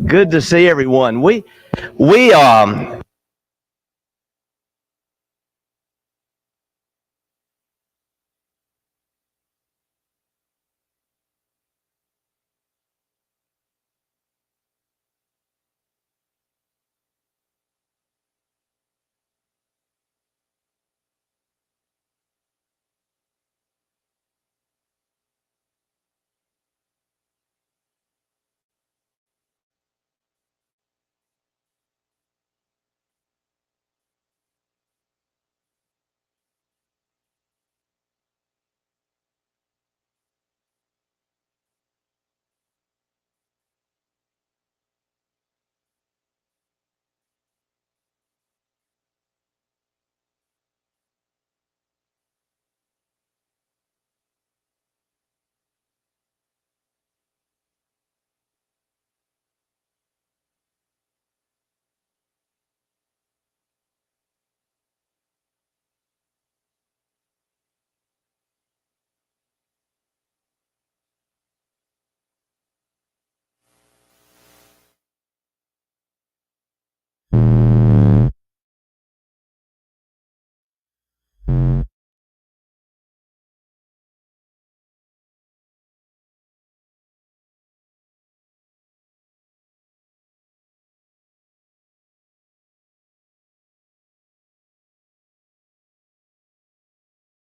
Good to see everyone. We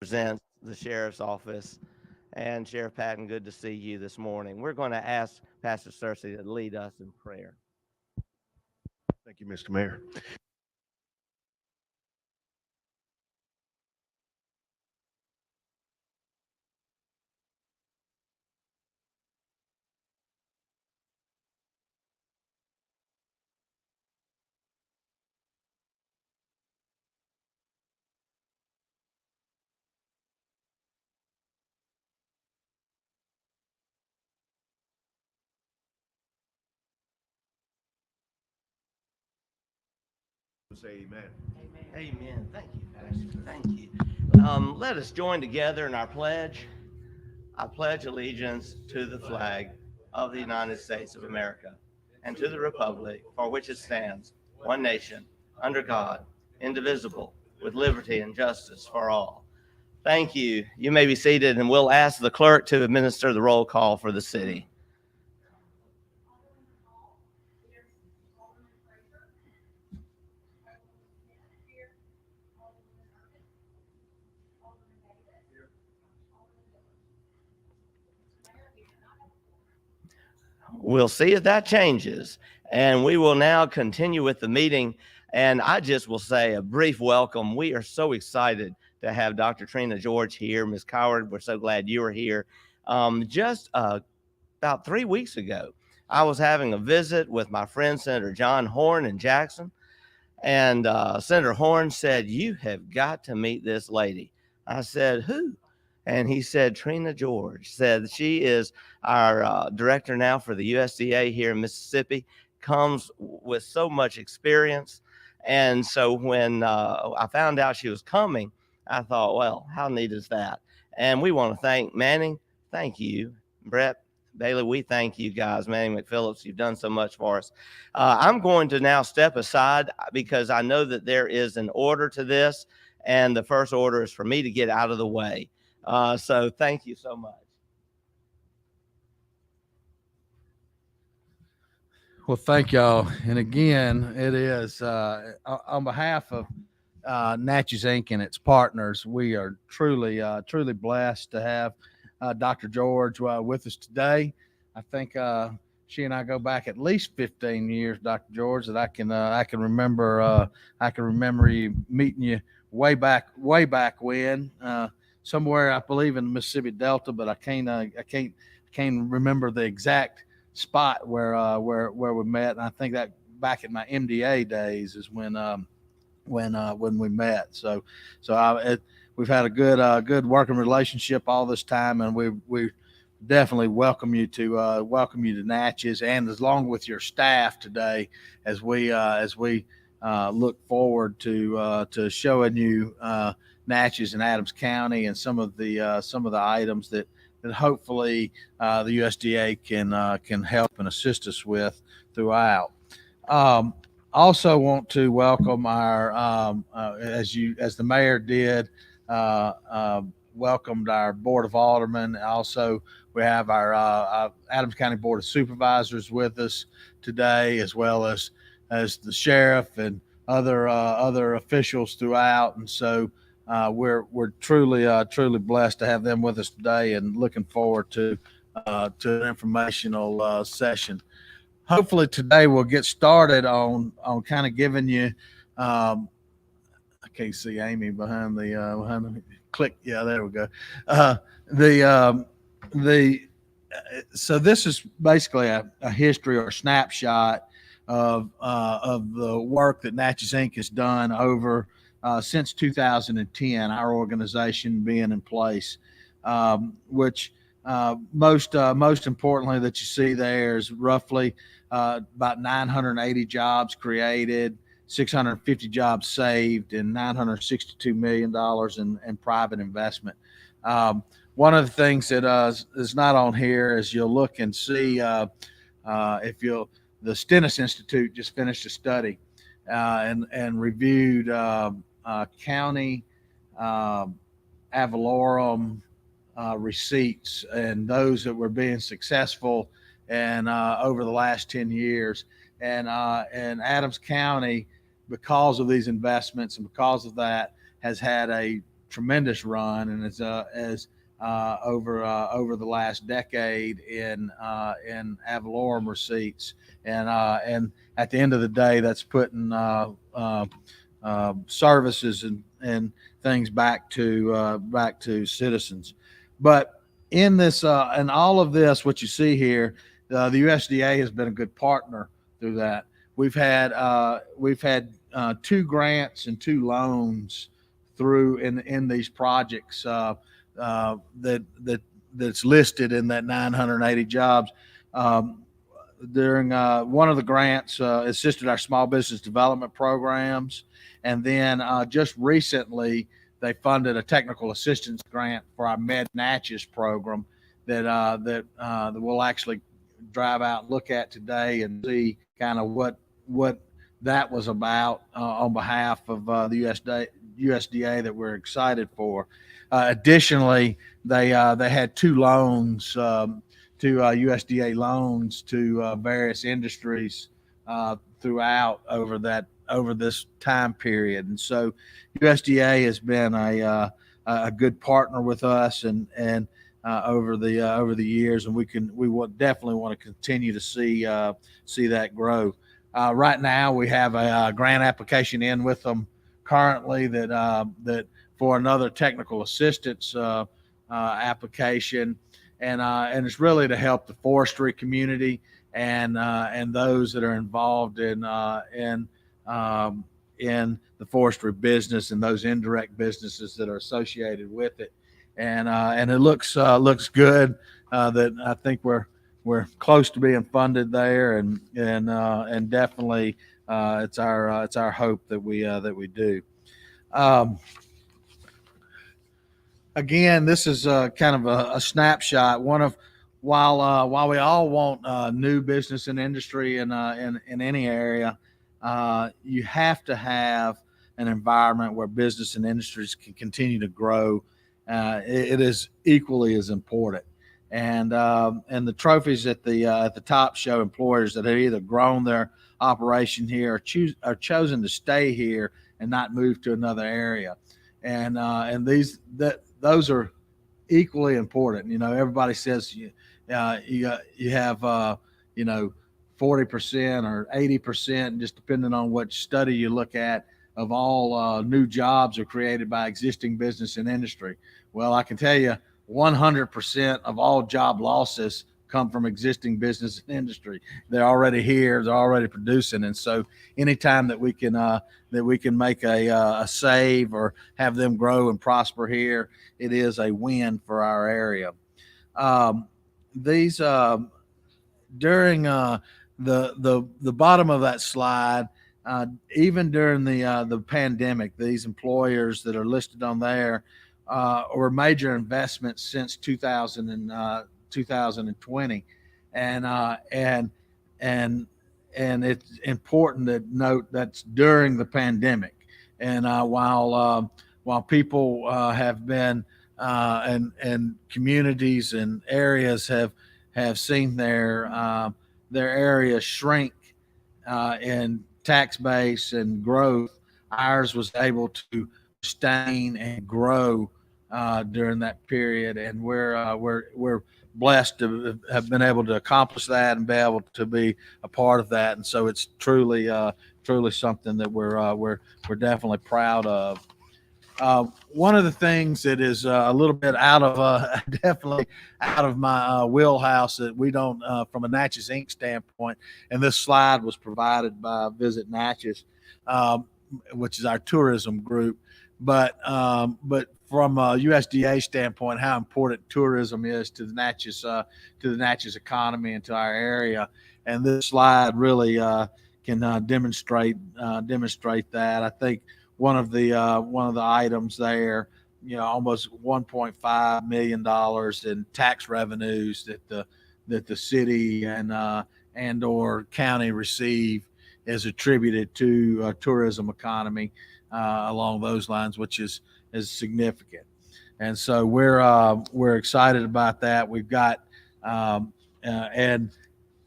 present the sheriff's office. And Sheriff Patton, good to see you this morning. We're going to ask Pastor Cersei to lead us in prayer. Thank you, Mr. Mayor. Say amen. Amen. Thank you, Pastor. Thank you. Let us join together in our pledge. I pledge allegiance to the flag of the United States of America and to the republic for which it stands, one nation, under God, indivisible, with liberty and justice for all. Thank you. You may be seated, and we'll ask the clerk to administer the roll call for the city. We'll see if that changes. And we will now continue with the meeting. And I just will say a brief welcome. We are so excited to have Dr. Trina George here. Ms. Coward, we're so glad you are here. Just about 3 weeks ago, I was having a visit with my friend, Senator John Horn in Jackson. And Senator Horn said, "You have got to meet this lady." I said, "Who?" And he said, "Trina George." Said she is our director now for the USDA here in Mississippi, comes with so much experience. And so when I found out she was coming, I thought, well, how neat is that? And we want to thank Manning. Thank you, Brett Bailey. We thank you guys, Manning McPhillips. You've done so much for us. I'm going to now step aside because I know that there is an order to this, and the first order is for me to get out of the way. So thank you so much. Well, thank y'all. And again, it is on behalf of Natchez Inc. and its partners, we are truly blessed to have Dr. George with us today. I think she and I go back at least 15 years, Dr. George, that I can remember. I can remember you meeting you way back when, somewhere I believe in the Mississippi Delta, but I can't remember the exact spot where we met. And I think that back in my MDA days is when we met. So we've had a good working relationship all this time, and we definitely welcome you to Natchez, and along with your staff today as we look forward to showing you Natchez and Adams County and some of the items that hopefully the USDA can help and assist us with throughout. Also want to welcome our as the mayor did, welcomed our Board of Aldermen. Also, we have our Adams County Board of Supervisors with us today, as well as the sheriff and other officials throughout. And so we're truly blessed to have them with us today, and looking forward to an informational session. Hopefully today we'll get started on kind of giving you. I can't see Amy behind the click. Yeah, there we go. So this is basically a history or a snapshot of the work that Natchez Inc. has done over since 2010. Our organization being in place, which most importantly that you see there is roughly about 980 jobs created, 650 jobs saved, and $962 million in private investment. One of the things that is not on here is you'll look and see the Stennis Institute just finished a study and reviewed county ad valorem receipts and those that were being successful and over the last 10 years. And Adams County, because of these investments and because of that, has had a tremendous run, and is over the last decade in ad valorem receipts. And at the end of the day, that's putting services and things back to citizens. But in this and all of this, what you see here, the USDA has been a good partner through that. We've had 2 grants and 2 loans through in these projects that's listed in that 980 jobs. During one of the grants assisted our small business development programs, and then just recently they funded a technical assistance grant for our Med Natchez program that we'll actually drive out and look at today and see kind of what that was about on behalf of the USDA that we're excited for. Additionally, they had 2 loans, 2 USDA loans to various industries throughout over this time period. And so USDA has been a good partner with us and over the years, and we will definitely want to continue to see that grow. Right now we have a grant application in with them currently that for another technical assistance application, and it's really to help the forestry community and those that are involved in the forestry business and those indirect businesses that are associated with it. And it looks good that I think we're close to being funded there, and definitely it's our hope that we do. Again, this is kind of a snapshot. While we all want new business and industry in any area, you have to have an environment where business and industries can continue to grow. It is equally as important. And the trophies at the top show employers that have either grown their operation here or chosen to stay here and not move to another area. And those are equally important. You know, everybody says you have 40% or 80%, just depending on which study you look at, of all new jobs are created by existing business and industry. Well, I can tell you 100% of all job losses come from existing business and industry. They're already here, they're already producing. And so anytime that we can make a save or have them grow and prosper here, it is a win for our area. These during the bottom of that slide, even during the pandemic, these employers that are listed on there or major investments since 2020, and it's important to note that's during the pandemic. And while people have been and communities and areas have seen their areas shrink in tax base and growth, ours was able to sustain and grow during that period, and we're blessed to have been able to accomplish that and be able to be a part of that. And so it's truly something that we're definitely proud of. One of the things that is a little bit out of definitely out of my wheelhouse that we don't from a Natchez Inc. standpoint, and this slide was provided by Visit Natchez, which is our tourism group, but from a USDA standpoint, how important tourism is to the Natchez economy and to our area, and this slide really can demonstrate that. I think one of the items there, almost $1.5 million in tax revenues that the city and or county receive is attributed to tourism economy along those lines, which is significant. And so we're excited about that. We've got and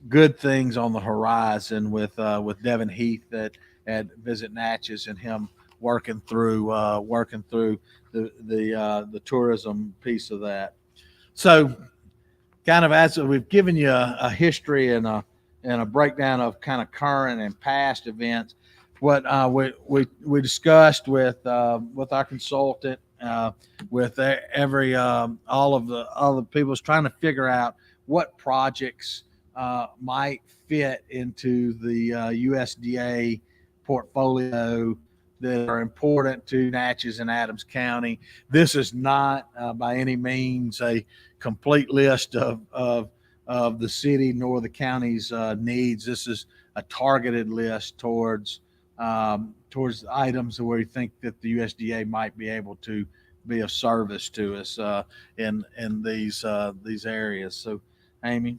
good things on the horizon with Devin Heath at Visit Natchez and him working through the tourism piece of that. So kind of as we've given you a history and a breakdown of kind of current and past events, what we discussed with our consultant, with all of the people is trying to figure out what projects might fit into the USDA portfolio that are important to Natchez and Adams County. This is not by any means a complete list of the city nor the county's needs. This is a targeted list towards items where we think that the USDA might be able to be of service to us in these areas. So, Amy.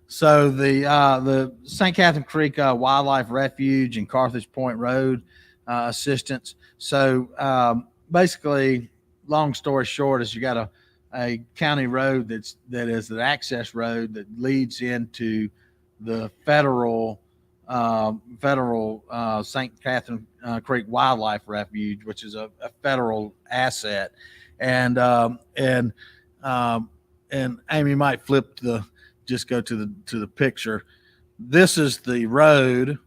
So the St. Catherine Creek Wildlife Refuge and Carthage Point Road assistance. So basically, long story short, is you got a county road that is an access road that leads into the federal St. Catherine Creek Wildlife Refuge, which is a federal asset, and Amy might flip just go to the picture. This is the road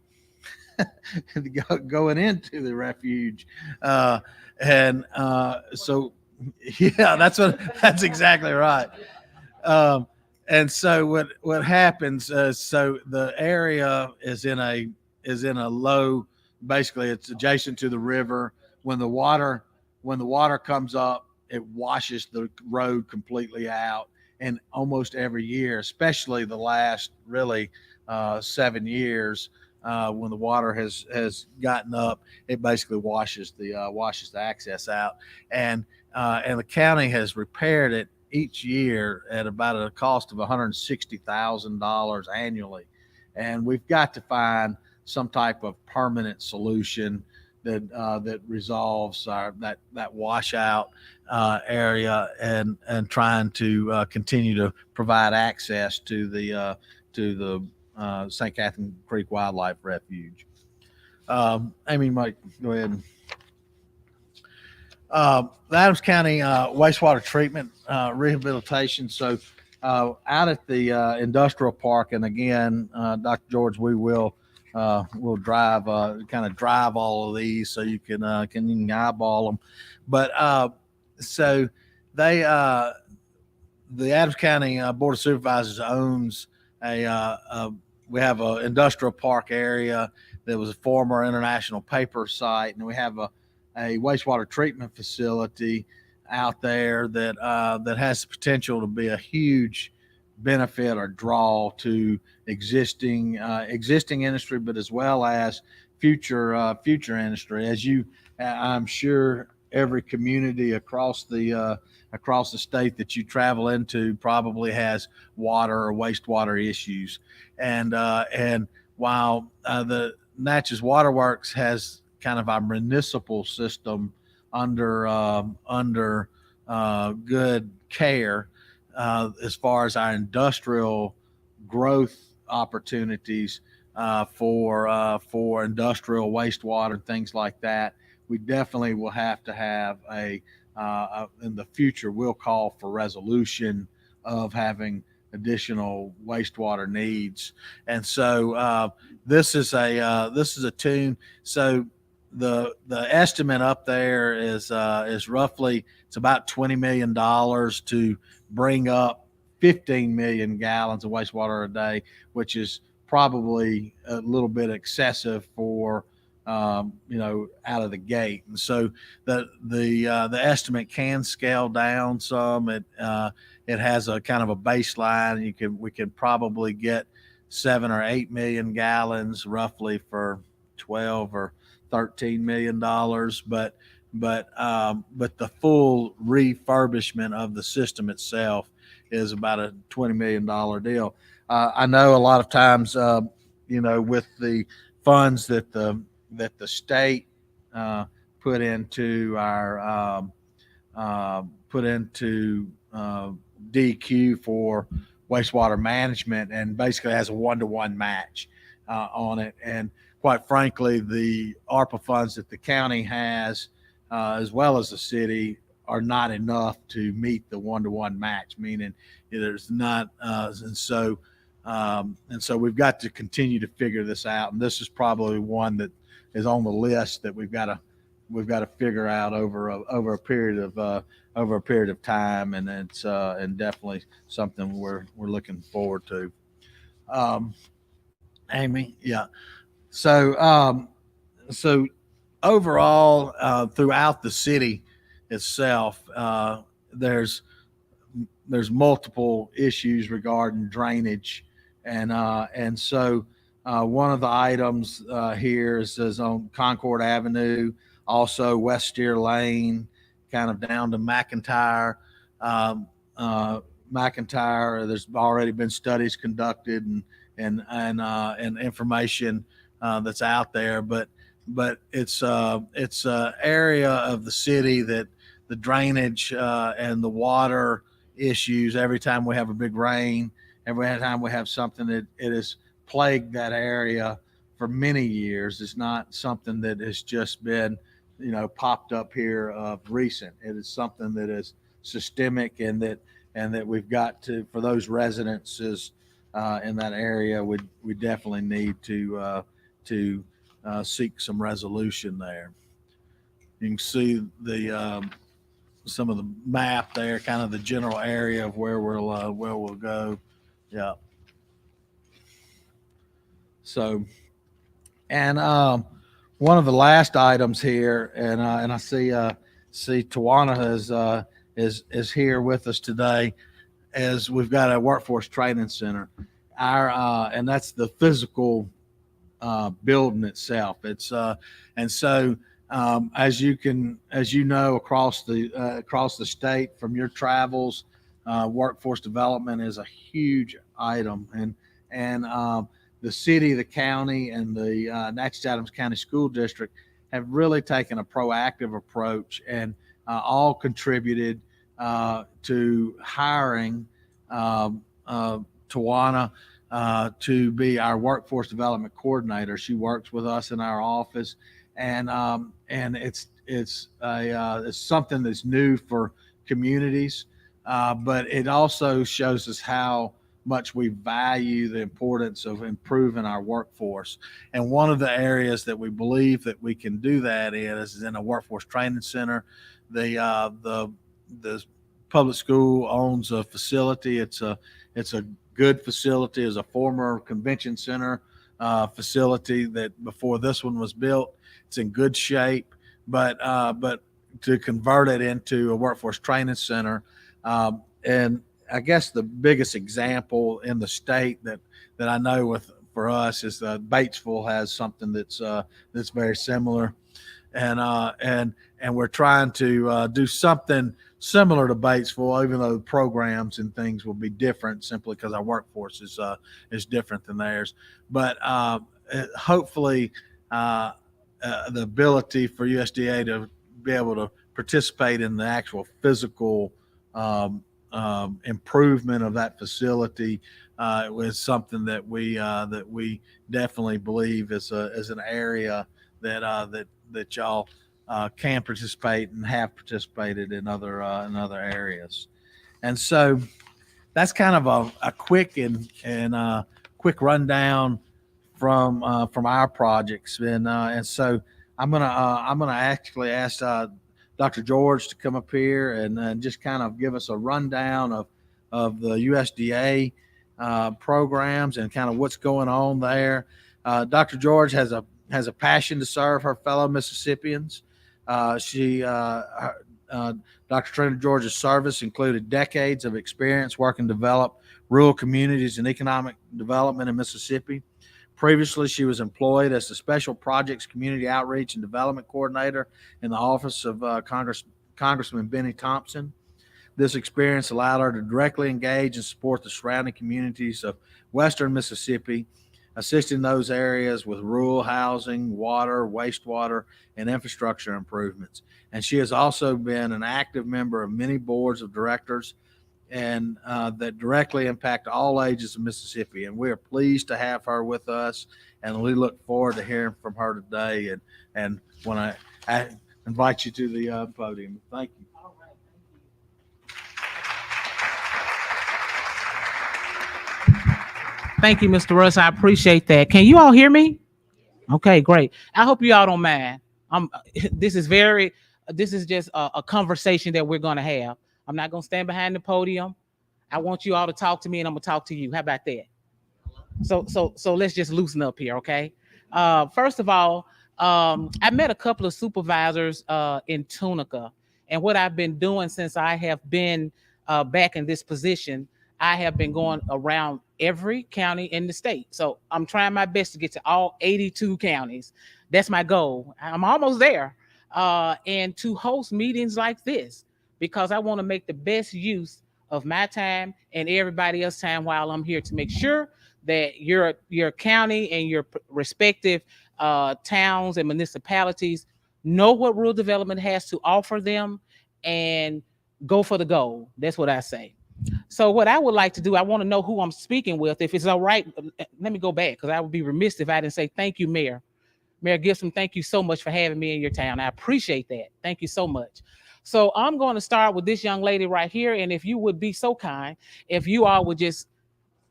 going into the refuge, so yeah, that's exactly right. And so what happens is, so the area is in a low, basically it's adjacent to the river. When the water comes up, it washes the road completely out. And almost every year, especially the last really 7 years, when the water has gotten up, it basically washes the access out. And the county has repaired it each year at about a cost of $160,000 annually. And we've got to find some type of permanent solution that resolves that washout area and trying to continue to provide access to the St. Catherine Creek Wildlife Refuge. Amy, Mike, go ahead. The Adams County wastewater treatment rehabilitation. So out at the industrial park, and again, Dr. George, we'll drive all of these so you can eyeball them. But so they the Adams County Board of Supervisors owns we have an industrial park area that was a former International Paper site, and we have a wastewater treatment facility out there that has the potential to be a huge benefit or draw to existing industry, but as well as future industry. As I'm sure every community across the state that you travel into probably has water or wastewater issues, and while the Natchez Waterworks has kind of our municipal system under good care as far as our industrial growth opportunities for industrial wastewater and things like that. We definitely will have to have in the future, we'll call for resolution of having additional wastewater needs. And so this is a tune. So the estimate up there is roughly, it's about $20 million to bring up 15 million gallons of wastewater a day, which is probably a little bit excessive for out of the gate. And so the estimate can scale down some. It has a kind of a baseline. We can probably get 7 or 8 million gallons roughly for 12 or 13 million dollars, but the full refurbishment of the system itself is about a $20 million deal. I know a lot of times, with the funds that the state put into our DQ for wastewater management, and basically has a 1-to-1 match on it. And quite frankly, the ARPA funds that the county has, as well as the city, are not enough to meet the 1-to-1 match, meaning there's not, and so we've got to continue to figure this out. And this is probably one that is on the list that we've got to figure out over a period of time, and it's and definitely something we're looking forward to. Amy, yeah. So overall, throughout the city itself, there's multiple issues regarding drainage, and so one of the items here is on Concord Avenue, also West Steer Lane, kind of down to McIntyre. McIntyre, there's already been studies conducted and information that's out there, but it's a area of the city that the drainage and the water issues, every time we have a big rain, every time we have something, it has plagued that area for many years. It's not something that has just been popped up here of recent. It is something that is systemic, and that we've got to, for those residences in that area, we definitely need to seek some resolution there. You can see some of the map there, kind of the general area of where we'll go. Yeah. So, and one of the last items here, and I see Tawana is here with us today, as we've got a workforce training center. And that's the physical building itself. It's and so as you know, across the state from your travels, workforce development is a huge item, and the city, the county, and the Natchez Adams County School District have really taken a proactive approach, and all contributed to hiring Tawana to be our workforce development coordinator. She works with us in our office, and it's something that's new for communities, but it also shows us how much we value the importance of improving our workforce. And one of the areas that we believe that we can do that is in a workforce training center. The public school owns a facility. It's a good facility. It's a former convention center facility that before this one was built. It's in good shape, but to convert it into a workforce training center, and I guess the biggest example in the state that I know for us is Batesville has something that's very similar, and we're trying to do something similar to Batesville, even though the programs and things will be different simply because our workforce is different than theirs. But hopefully, the ability for USDA to be able to participate in the actual physical improvement of that facility was something that we definitely believe is an area that y'all can participate and have participated in other areas. And so that's kind of a quick and quick rundown from our projects. And so I'm gonna actually ask Dr. George to come up here and just kind of give us a rundown of the USDA programs and kind of what's going on there. Dr. George has a passion to serve her fellow Mississippians. Dr. Trina George's service included decades of experience working to develop rural communities and economic development in Mississippi. Previously, she was employed as the Special Projects Community Outreach and Development Coordinator in the office of Congressman Benny Thompson. This experience allowed her to directly engage and support the surrounding communities of Western Mississippi, assisting those areas with rural housing, water, wastewater, and infrastructure improvements. And she has also been an active member of many boards of directors and that directly impact all ages of Mississippi. And we are pleased to have her with us, and we look forward to hearing from her today. And want to invite you to the podium. Thank you. All right, thank you, Mr. Russ. I appreciate that. Can you all hear me? Okay, great. I hope you all don't mind. This is just a conversation that we're going to have. I'm not going to stand behind the podium. I want you all to talk to me, and I'm going to talk to you. How about that? So let's just loosen up here, okay? First of all, I met a couple of supervisors in Tunica, and what I've been doing since I have been back in this position, I have been going around every county in the state. So I'm trying my best to get to all 82 counties. That's my goal. I'm almost there. And to host meetings like this, because I want to make the best use of my time and everybody else's time while I'm here to make sure that your county and your respective towns and municipalities know what rural development has to offer them and go for the goal. That's what I say. So what I would like to do, I want to know who I'm speaking with. If it's all right, let me go back, because I would be remiss if I didn't say thank you, Mayor. Mayor Gibson, thank you so much for having me in your town. I appreciate that. Thank you so much. So I'm going to start with this young lady right here. And if you would be so kind, if you all would just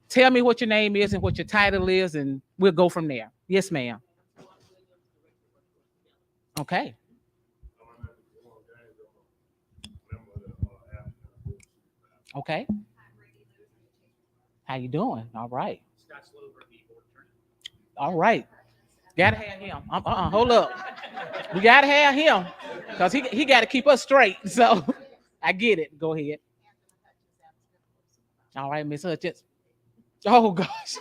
tell me what your name is and what your title is, and we'll go from there. Yes, ma'am. Okay. Okay. How you doing? All right. All right. Gotta have him. Hold up. We gotta have him because he got to keep us straight. So I get it. Go ahead. All right, Miss Hutchins. Oh gosh,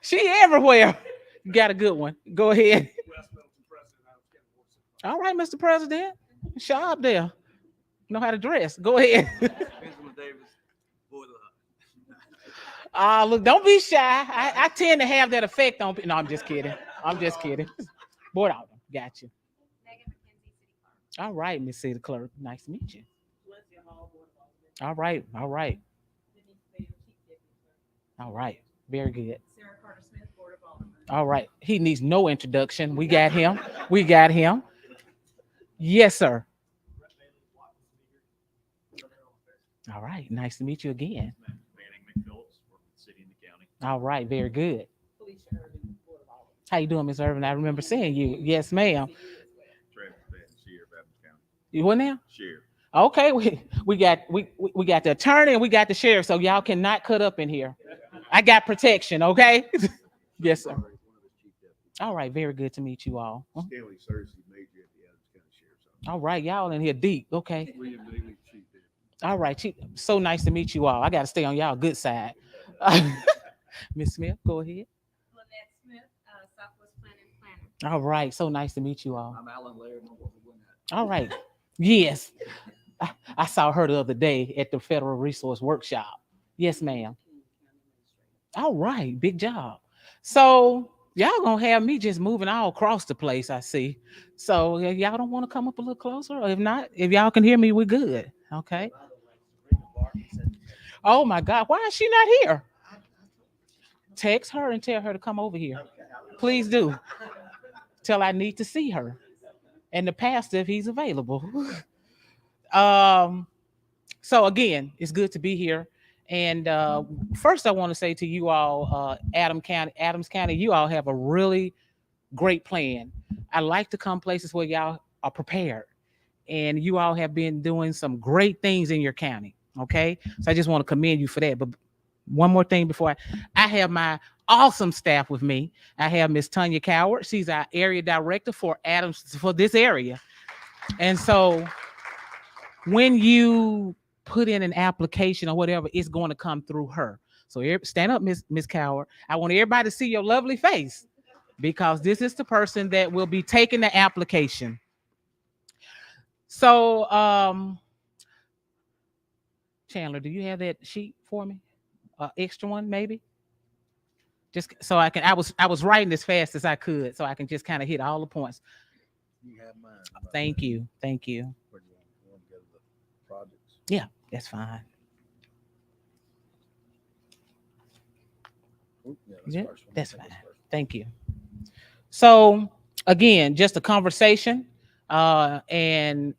she everywhere. You got a good one. Go ahead. All right, Mr. President. Sharp there. Know how to dress. Go ahead. Look, don't be shy. I tend to have that effect on people. No, I'm just kidding. Board out. Got you. All right, Miss City Clerk. Nice to meet you. All right. All right. Very good. All right. He needs no introduction. We got him. Yes, sir. All right. Nice to meet you again. All right, very good. How you doing, Miss Irvin? I remember seeing you. Yes, ma'am. You what now? Sheriff. Okay, we got the attorney and we got the sheriff, so y'all cannot cut up in here. I got protection, okay? Yes, sir. All right, very good to meet you all. Stanley Cersei, Major at the Adams County Sheriff's Office. All right, y'all in here deep. Okay. William Daly, Chief Deputy. All right, Chief. So nice to meet you all. I got to stay on y'all good side. Miss Smith, go ahead. All right. So nice to meet you all. I'm Alan Laird. All right. Yes. I saw her the other day at the Federal Resource Workshop. Yes, ma'am. All right. Big job. So y'all gonna have me just moving all across the place, I see. So y'all don't want to come up a little closer? Or if not, if y'all can hear me, we're good. Okay. Oh my God. Why is she not here? Text her and tell her to come over here. Please do. Tell I need to see her. And the pastor if he's available. So again, it's good to be here. And first, I want to say to you all, Adams County, you all have a really great plan. I like to come places where y'all are prepared, and you all have been doing some great things in your county. Okay, so I just want to commend you for that. But one more thing before I have my awesome staff with me. I have Miss Tanya Coward. She's our area director for Adams for this area, and so when you put in an application or whatever, it's going to come through her. So stand up, Miss Coward. I want everybody to see your lovely face because this is the person that will be taking the application. So, Chandler, do you have that sheet for me? Extra one, maybe? Just so I can. I was writing as fast as I could, so I can just kind of hit all the points. You have mine. Thank you. Thank you. Where do you want to go to the projects? Yeah, that's fine. Yeah, that's fine. Thank you. So again, just a conversation, and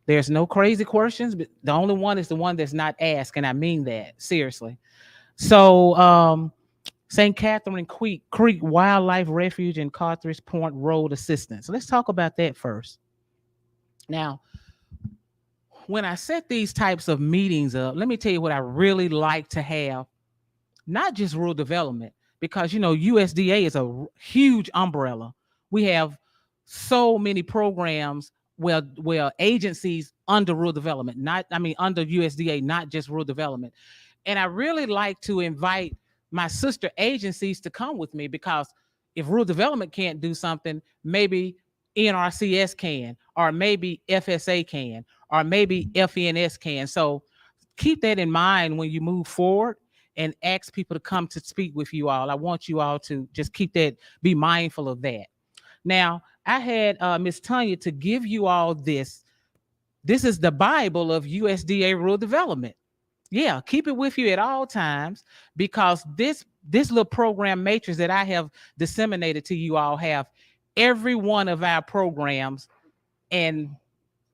there's no crazy questions. But the only one is the one that's not asked, and I mean that seriously. So St. Catherine Creek Wildlife Refuge and Carthage Point Road Assistance. Let's talk about that first. Now, when I set these types of meetings up, let me tell you what I really like to have. Not just rural development, because USDA is a huge umbrella. We have so many programs where agencies under rural development, under USDA, not just rural development. And I really like to invite my sister agencies to come with me, because if rural development can't do something, maybe NRCS can, or maybe FSA can, or maybe FNS can. So keep that in mind when you move forward and ask people to come to speak with you all. I want you all to just be mindful of that. Now, I had Miss Tanya to give you all this. This is the Bible of USDA rural development. Yeah, keep it with you at all times, because this little program matrix that I have disseminated to you all have every one of our programs and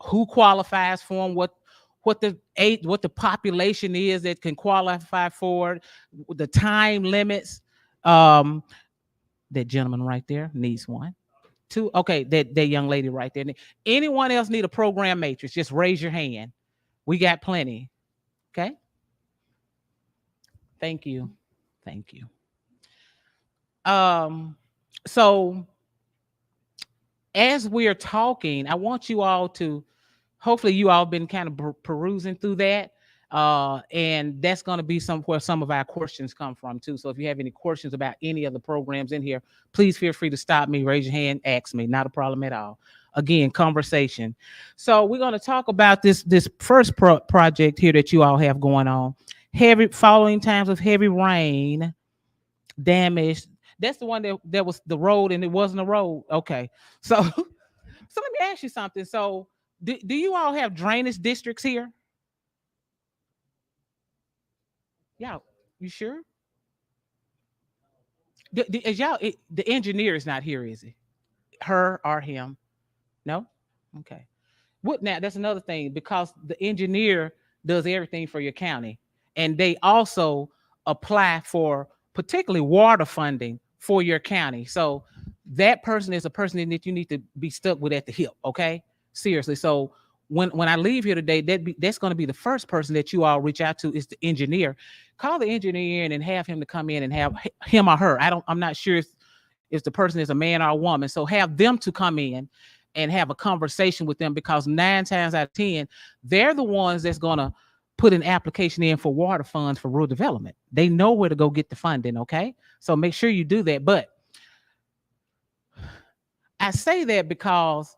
who qualifies for them, what the population is that can qualify for it, the time limits. That gentleman right there needs one. Two. Okay, that young lady right there. Anyone else need a program matrix? Just raise your hand. We got plenty. Okay. Thank you. Thank you. So as we're talking, I want you all to, hopefully you all been kind of perusing through that. And that's going to be where some of our questions come from too. So if you have any questions about any of the programs in here, please feel free to stop me, raise your hand, ask me. Not a problem at all. Again, conversation. So we're going to talk about this first project here that you all have going on. Following times of heavy rain, damage. That's the one that was the road and it wasn't a road. Okay. So let me ask you something. So do you all have drainage districts here? Yeah, you sure? The engineer is not here, is he? Her or him? No? Okay. Now that's another thing, because the engineer does everything for your county, and they also apply for particularly water funding for your county. So that person is a person that you need to be stuck with at the hip. Okay, seriously. So when I leave here today, that's going to be the first person that you all reach out to is the engineer. Call the engineer in and have him to come in and have him or her. I'm not sure if the person is a man or a woman. So have them to come in and have a conversation with them, because 9 times out of 10, they're the ones that's going to put an application in for water funds for rural development. They know where to go get the funding. Okay. So make sure you do that. But I say that because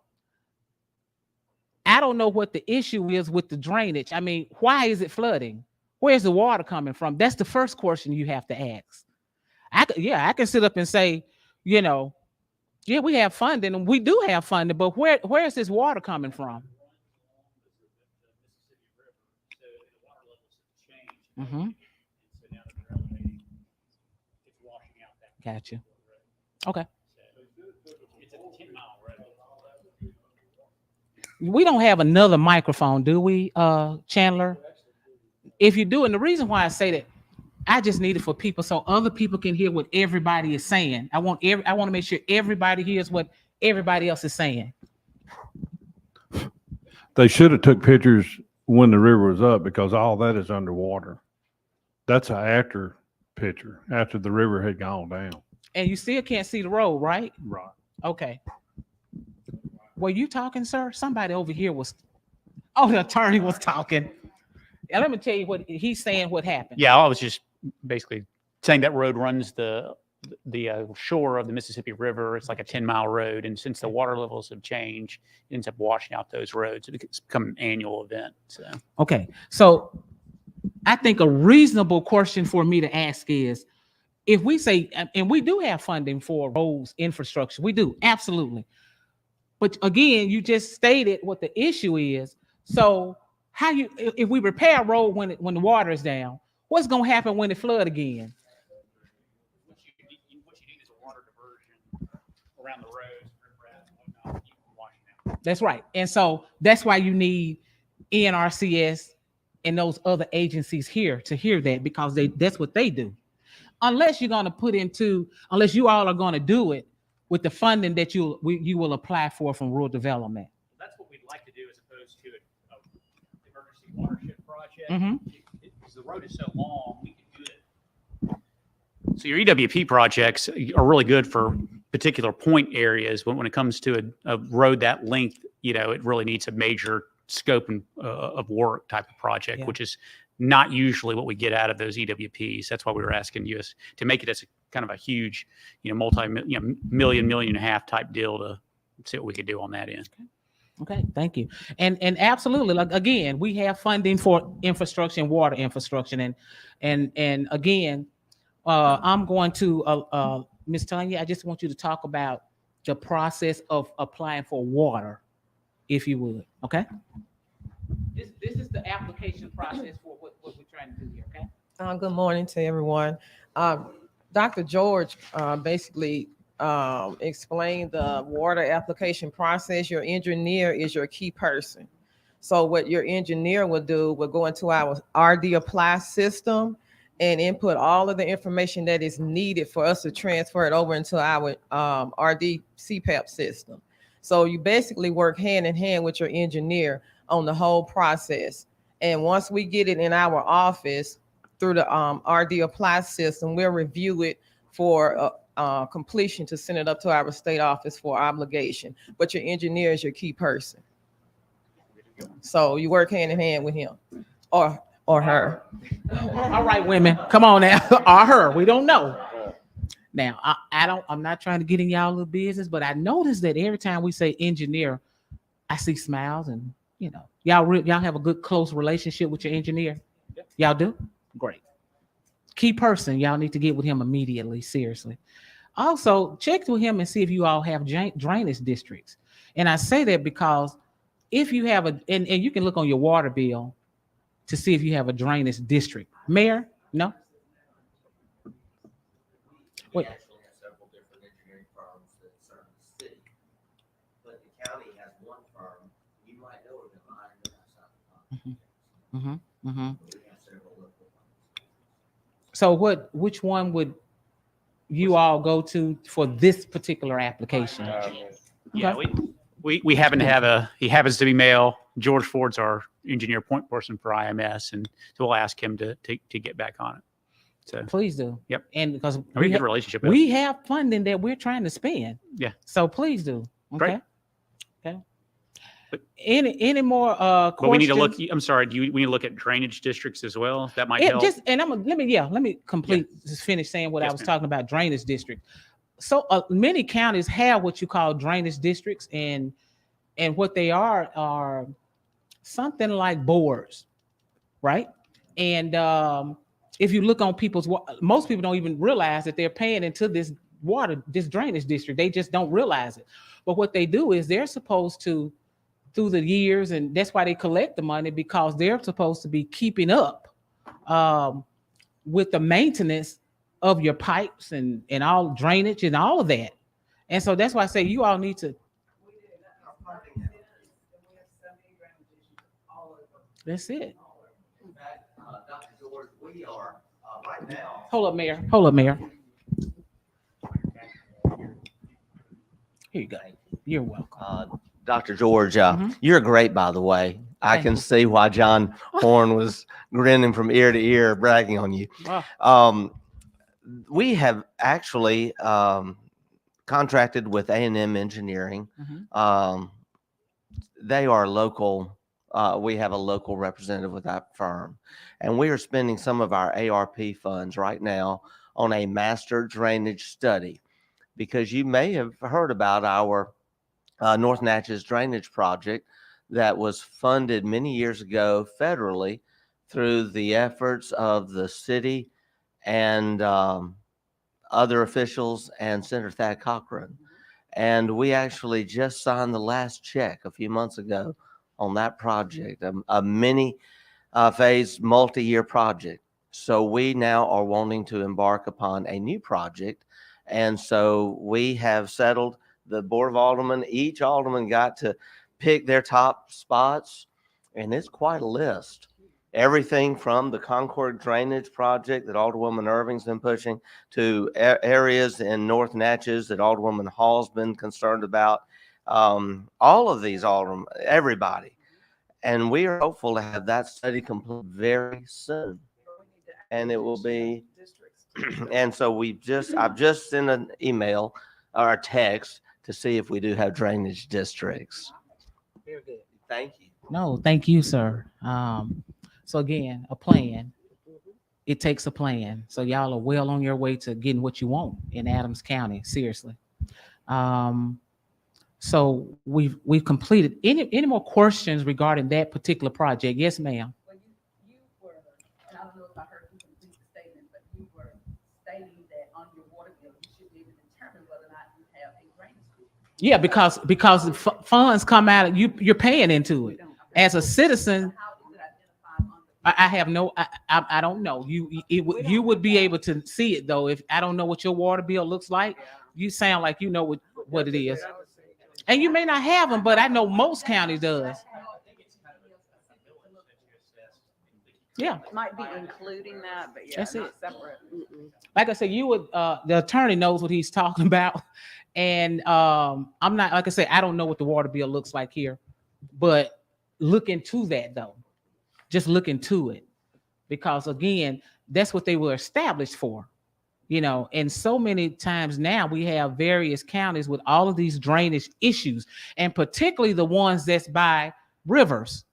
I don't know what the issue is with the drainage. I mean, why is it flooding? Where's the water coming from? That's the first question you have to ask. I can sit up and say, you know, yeah, we have funding and we do have funding, but where is this water coming from? Mm-hmm. Gotcha. Okay. We don't have another microphone, do we, Chandler? If you do, and the reason why I say that, I just need it for people so other people can hear what everybody is saying. I want to make sure everybody hears what everybody else is saying. They should have took pictures when the river was up because all that is underwater. That's an after picture after the river had gone down. And you still can't see the road, right? Right. Okay. Were you talking, sir? Somebody over here was. Oh, the attorney was talking. And let me tell you what he's saying. What happened? Yeah, I was just basically saying that road runs the shore of the Mississippi River. It's like a 10-mile road, and since the water levels have changed, it ends up washing out those roads. It's become an annual event. So okay, so I think a reasonable question for me to ask is, if we say, and we do have funding for roads infrastructure, we do absolutely. But again, you just stated what the issue is. So how if we repair a road when the water is down, what's going to happen when it flood again? what you need is a water diversion around the roads, whatnot, washing out. That's right. And so that's why you need NRCS and those other agencies here to hear that, because that's what they do. Unless you're going to unless you all are going to do it with the funding that you will apply for from rural development. That's what we'd like to do as opposed to an emergency watershed project. Mm-hmm. Because the road is so long, we can do it. So your EWP projects are really good for particular point areas, but when it comes to a road that length, it really needs a major scope of work type of project, which is not usually what we get out of those EWPs. That's why we were asking you to make it as a kind of a huge, million and a half type deal to see what we could do on that end. Okay, thank you. And absolutely, like again, we have funding for infrastructure and water infrastructure, and again, I'm going to Ms. Tanya, I just want you to talk about the process of applying for water, if you would. Okay. This is the application process for what we're trying to do here. Okay. Good morning to everyone. Dr. George basically explained the water application process. Your engineer is your key person. So what your engineer will do will go into our RD apply system and input all of the information that is needed for us to transfer it over into our RD CPAP system. So you basically work hand in hand with your engineer on the whole process. And once we get it in our office through the RD apply system, we'll review it for completion to send it up to our state office for obligation. But your engineer is your key person. So you work hand in hand with him or her. All right, women, come on now. Or her, we don't know. Now, I'm not trying to get in y'all little business, but I noticed that every time we say engineer, I see smiles, and y'all have a good close relationship with your engineer. Y'all do? Great. Key person, y'all need to get with him immediately, seriously. Also, check with him and see if you all have drainage districts. And I say that because if you have and you can look on your water bill to see if you have a drainage district. Mayor, no? We Wait. actually have several different engineering firms that serve the city, but the county has one firm. You might know it in line, but that's not the Mm-hmm. Mm-hmm. We have several local firms. So which one would you all go to for this particular application? Yeah, we happen to have he happens to be male. George Ford's our engineer point person for IMS, and so we'll ask him to get back on it. So Please do. Yep. And because we have a good relationship. we have funding that we're trying to spend. Yeah. So please do. Okay. Great. Okay. But- Any more Well, we need to look. questions? I'm sorry. We need to look at drainage districts as well. That might It help. just and let me complete just finish saying what I Yes, was ma'am. talking about drainage district. many counties have what you call drainage districts, and what they are something like boards, right? And if you look on most people don't even realize that they're paying into this drainage district. They just don't realize it. But what they do is they're supposed to, through the years, and that's why they collect the money, because they're supposed to be keeping up with the maintenance of your pipes and all drainage and all of that. And so that's why I say you all need to. That's it. Dr. George, we are right now. Hold up, Mayor. Hold up, Mayor. Here you go. You're welcome. Dr. George, Mhm. you're great, by the way. I Thank can you. see why John Horn was grinning from ear to ear, bragging on you. Wow. We have actually contracted with A&M Engineering. Mhm. They are local. We have a local representative with that firm, and we are spending some of our ARP funds right now on a master drainage study, because you may have heard about our North Natchez drainage project that was funded many years ago federally through the efforts of the city and other officials and Senator Thad Cochran. And we actually just signed the last check a few months ago on that project, a mini phase multi-year project. So we now are wanting to embark upon a new project. And so we have settled the Board of Aldermen. Each alderman got to pick their top spots, and it's quite a list. Everything from the Concord Drainage Project that Alderwoman Irving's been pushing to areas in North Natchez that Alderwoman Hall's been concerned about. All of these aldermen, everybody. And we are hopeful to have that study complete very soon. And it will be, and so I've just sent an email or a text to see if we do have drainage districts. Very good. Thank you. No, thank you, sir. So again, a plan. It takes a plan. So y'all are well on your way to getting what you want in Adams County. Seriously. So we've completed. Any more questions regarding that particular project? Yes, ma'am. Well, you were, and I don't know if I heard you complete the statement, but you were stating that on your water bill, you should be able to determine whether or not you have a drainage system. Yeah, because funds come out, you're paying into it. As a citizen, How is it identified on the? I have no, I don't know. You would be able to see it though. If I don't know what your water bill looks like, you sound like you know what it is. And you may not have them, but I know most counties does. Yeah, It might be including that, but yeah, That's not it. separate. like I said, you would. The attorney knows what he's talking about, and I'm not. Like I say, I don't know what the water bill looks like here, but look into that though. Just look into it, because again, that's what they were established for. You know, and so many times now we have various counties with all of these drainage issues, and particularly the ones that's by rivers.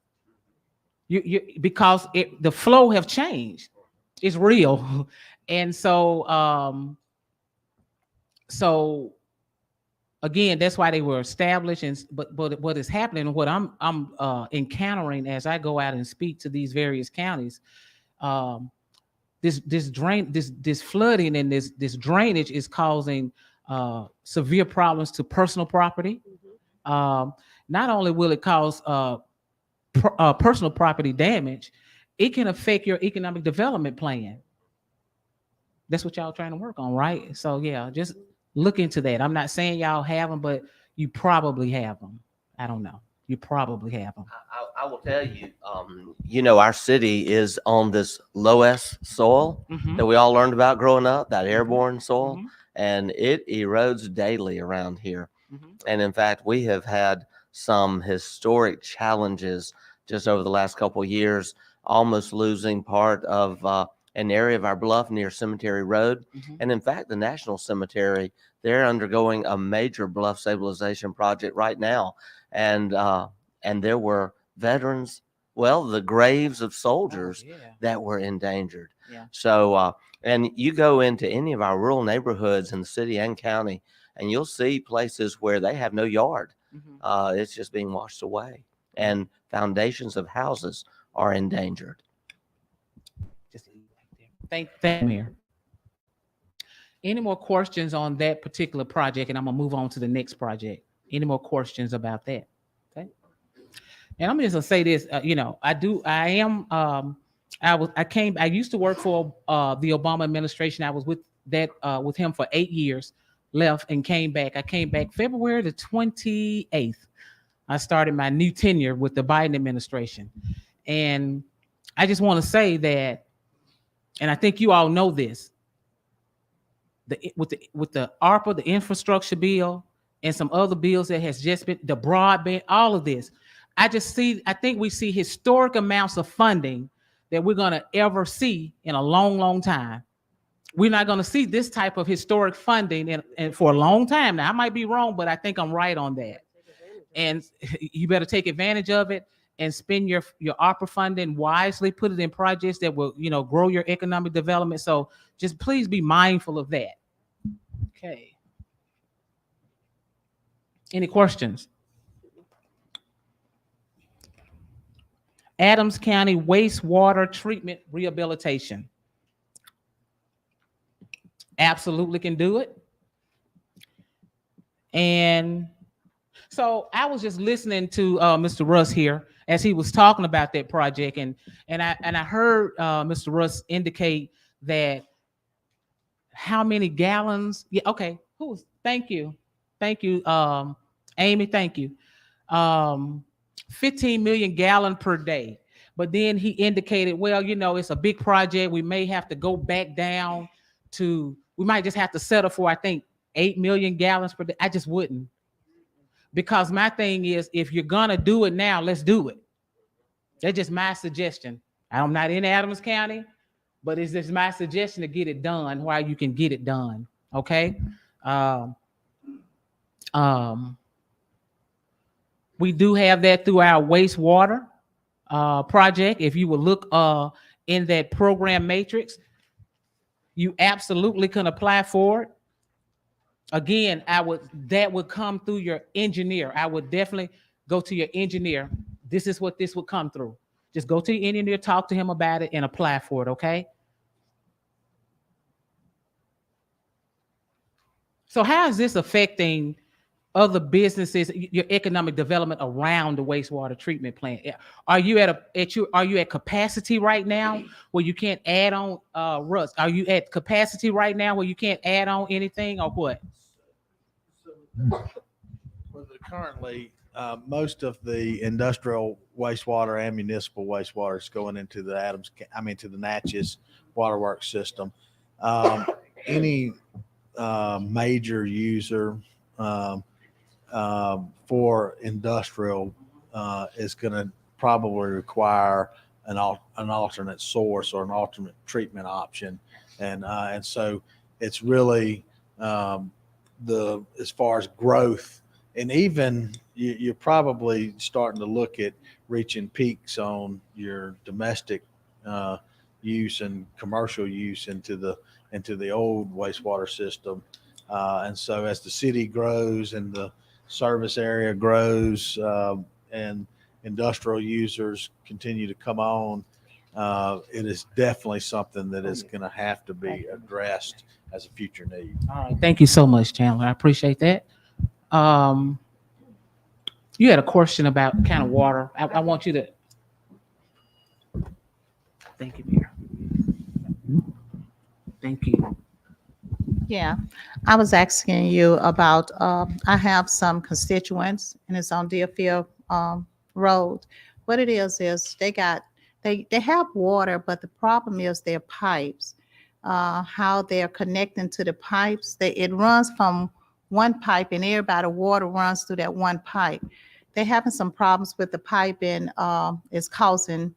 Because the flow have changed. It's real. And so so again, that's why they were established. And but what is happening, what I'm encountering as I go out and speak to these various counties, this flooding and this drainage is causing severe problems to personal property. Not only will it cause personal property damage, it can affect your economic development plan. That's what y'all trying to work on, right? So yeah, just look into that. I'm not saying y'all have them, but you probably have them. I don't know. You probably have them. I will tell you, you know, our city is on this low S soil Mhm. that we all learned about growing up, that airborne soil, Mhm. and it erodes daily around here. Mhm. And in fact, we have had some historic challenges just over the last couple of years, almost losing part of an area of our bluff near Cemetery Road. Mhm. And in fact, the National Cemetery, they're undergoing a major bluff stabilization project right now. And there were veterans Well, the graves of soldiers yeah. that were endangered. Yeah. So, and you go into any of our rural neighborhoods in the city and county, and you'll see places where they have no yard. Mhm. It's just being washed away, and foundations of houses are endangered. Just leave it right there. Thank you, Mayor. Any more questions on that particular project? And I'm gonna move on to the next project. Any more questions about that? Okay. And I'm just gonna say this, I used to work for the Obama administration. I was with him for 8 years, left and came back. I came back February the 28th. I started my new tenure with the Biden administration. And I just want to say that, and I think you all know this, with the ARPA, the infrastructure bill, and some other bills that has just been, the broadband, all of this. I think we see historic amounts of funding that we're going to ever see in a long, long time. We're not going to see this type of historic funding and for a long time. Now, I might be wrong, but I think I'm right on that. And you better take advantage of it and spend your ARPA funding wisely, put it in projects that will, grow your economic development. So just please be mindful of that. Okay. Any questions? Adams County wastewater treatment rehabilitation. Absolutely can do it. And so I was just listening to Mr. Russ here as he was talking about that project, and I heard Mr. Russ indicate that how many gallons? Yeah, okay. Thank you, Amy. Thank you. 15 million gallon per day. But then he indicated, well, it's a big project. We may have to go back down to, we might just have to settle for, I think, 8 million gallons per day. I just wouldn't. Because my thing is, if you're gonna do it now, let's do it. That's just my suggestion. I'm not in Adams County, but it's just my suggestion to get it done while you can get it done. Okay. We do have that through our wastewater project. If you will look in that program matrix, you absolutely can apply for it. Again, that would come through your engineer. I would definitely go to your engineer. This is what this would come through. Just go to your engineer, talk to him about it, and apply for it, okay? So how is this affecting other businesses, your economic development around the wastewater treatment plant? Are you at capacity right now where you can't add on, Russ? Are you at capacity right now where you can't add on anything, or what? Currently, most of the industrial wastewater and municipal wastewater is going into to the Natchez waterworks system. Any major user for industrial is going to probably require an alternate source or an alternate treatment option, and so it's really as far as growth, and even you're probably starting to look at reaching peaks on your domestic use and commercial use into the old wastewater system. And so as the city grows and the service area grows and industrial users continue to come on, it is definitely something that is going to have to be addressed as a future need. All right. Thank you so much, Chandler. I appreciate that. You had a question about kind of water. I want you to. Thank you, Mayor. Thank you. Yeah, I was asking you about, I have some constituents and it's on Deerfield Road. What it is they have water, but the problem is their pipes, how they're connecting to the pipes. It runs from one pipe and everybody water runs through that one pipe. They're having some problems with the pipe and it's causing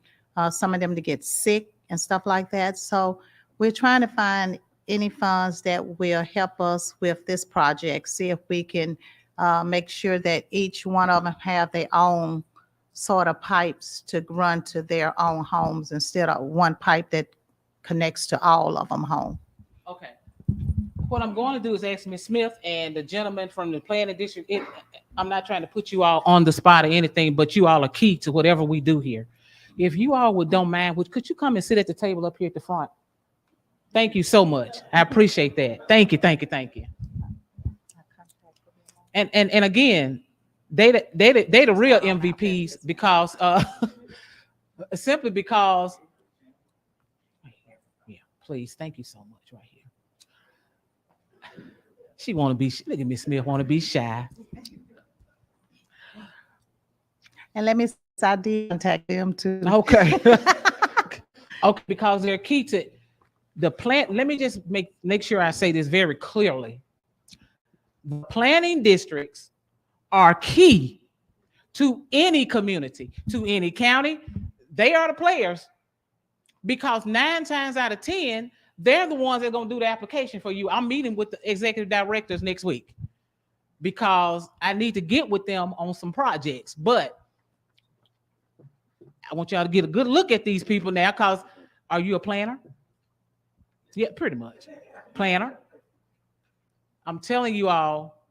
some of them to get sick and stuff like that. So we're trying to find any funds that will help us with this project, see if we can make sure that each one of them have their own sort of pipes to run to their own homes instead of one pipe that connects to all of them home. Okay. What I'm going to do is ask Ms. Smith and the gentleman from the planning district. I'm not trying to put you all on the spot or anything, but you all are key to whatever we do here. If you all don't mind, could you come and sit at the table up here at the front? Thank you so much. I appreciate that. Thank you. And again, they the real MVPs because simply because. Yeah, please. Thank you so much. Right here. She want to be. Look at Miss Smith. Want to be shy. And let me. I did contact them too. Okay. Okay, because they're key to the plan. Let me just make sure I say this very clearly. The planning districts are key to any community, to any county. They are the players because 9 times out of 10, they're the ones that are going to do the application for you. I'm meeting with the executive directors next week because I need to get with them on some projects. But I want y'all to get a good look at these people now because are you a planner? Yeah, pretty much. Planner. I'm telling you all,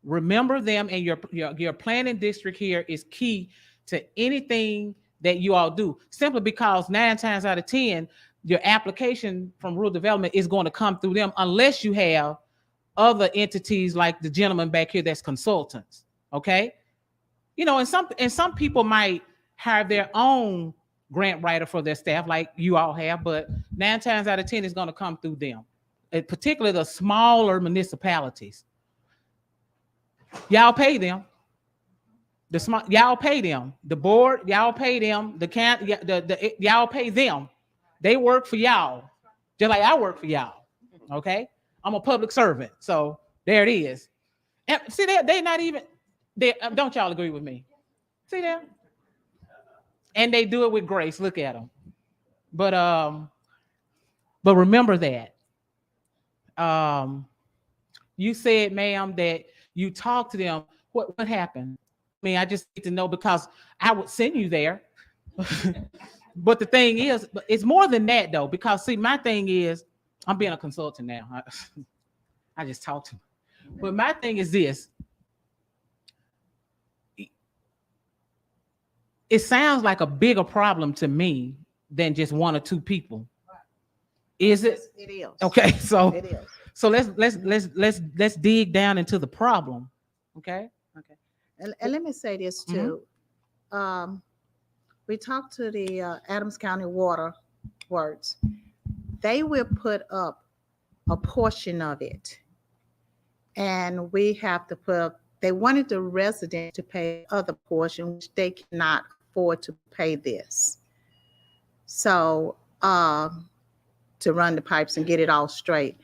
remember them, and your planning district here is key to anything that you all do. Simply because 9 times out of 10, your application from rural development is going to come through them unless you have other entities like the gentleman back here that's consultants. Okay, you know, and some people might hire their own grant writer for their staff, like you all have, but 9 times out of 10 is going to come through them. Particularly the smaller municipalities. Y'all pay them. Y'all pay them. The board, y'all pay them. Y'all pay them. They work for y'all, just like I work for y'all. Okay, I'm a public servant, so there it is. And see, they not even. Don't y'all agree with me? See that? And they do it with grace. Look at them. But remember that. You said, ma'am, that you talked to them. What happened? I mean, I just need to know because I would send you there. But the thing is, it's more than that though, because see, my thing is, I'm being a consultant now. I just talked to them. But my thing is this. It sounds like a bigger problem to me than just 1 or 2 people. Is it? It is. Okay, so It is. so let's dig down into the problem. Okay. Okay. And let me say this too. We talked to the Adams County Water Works. They will put up a portion of it. And we have to put up, they wanted the resident to pay other portion, which they cannot afford to pay this. So to run the pipes and get it all straight.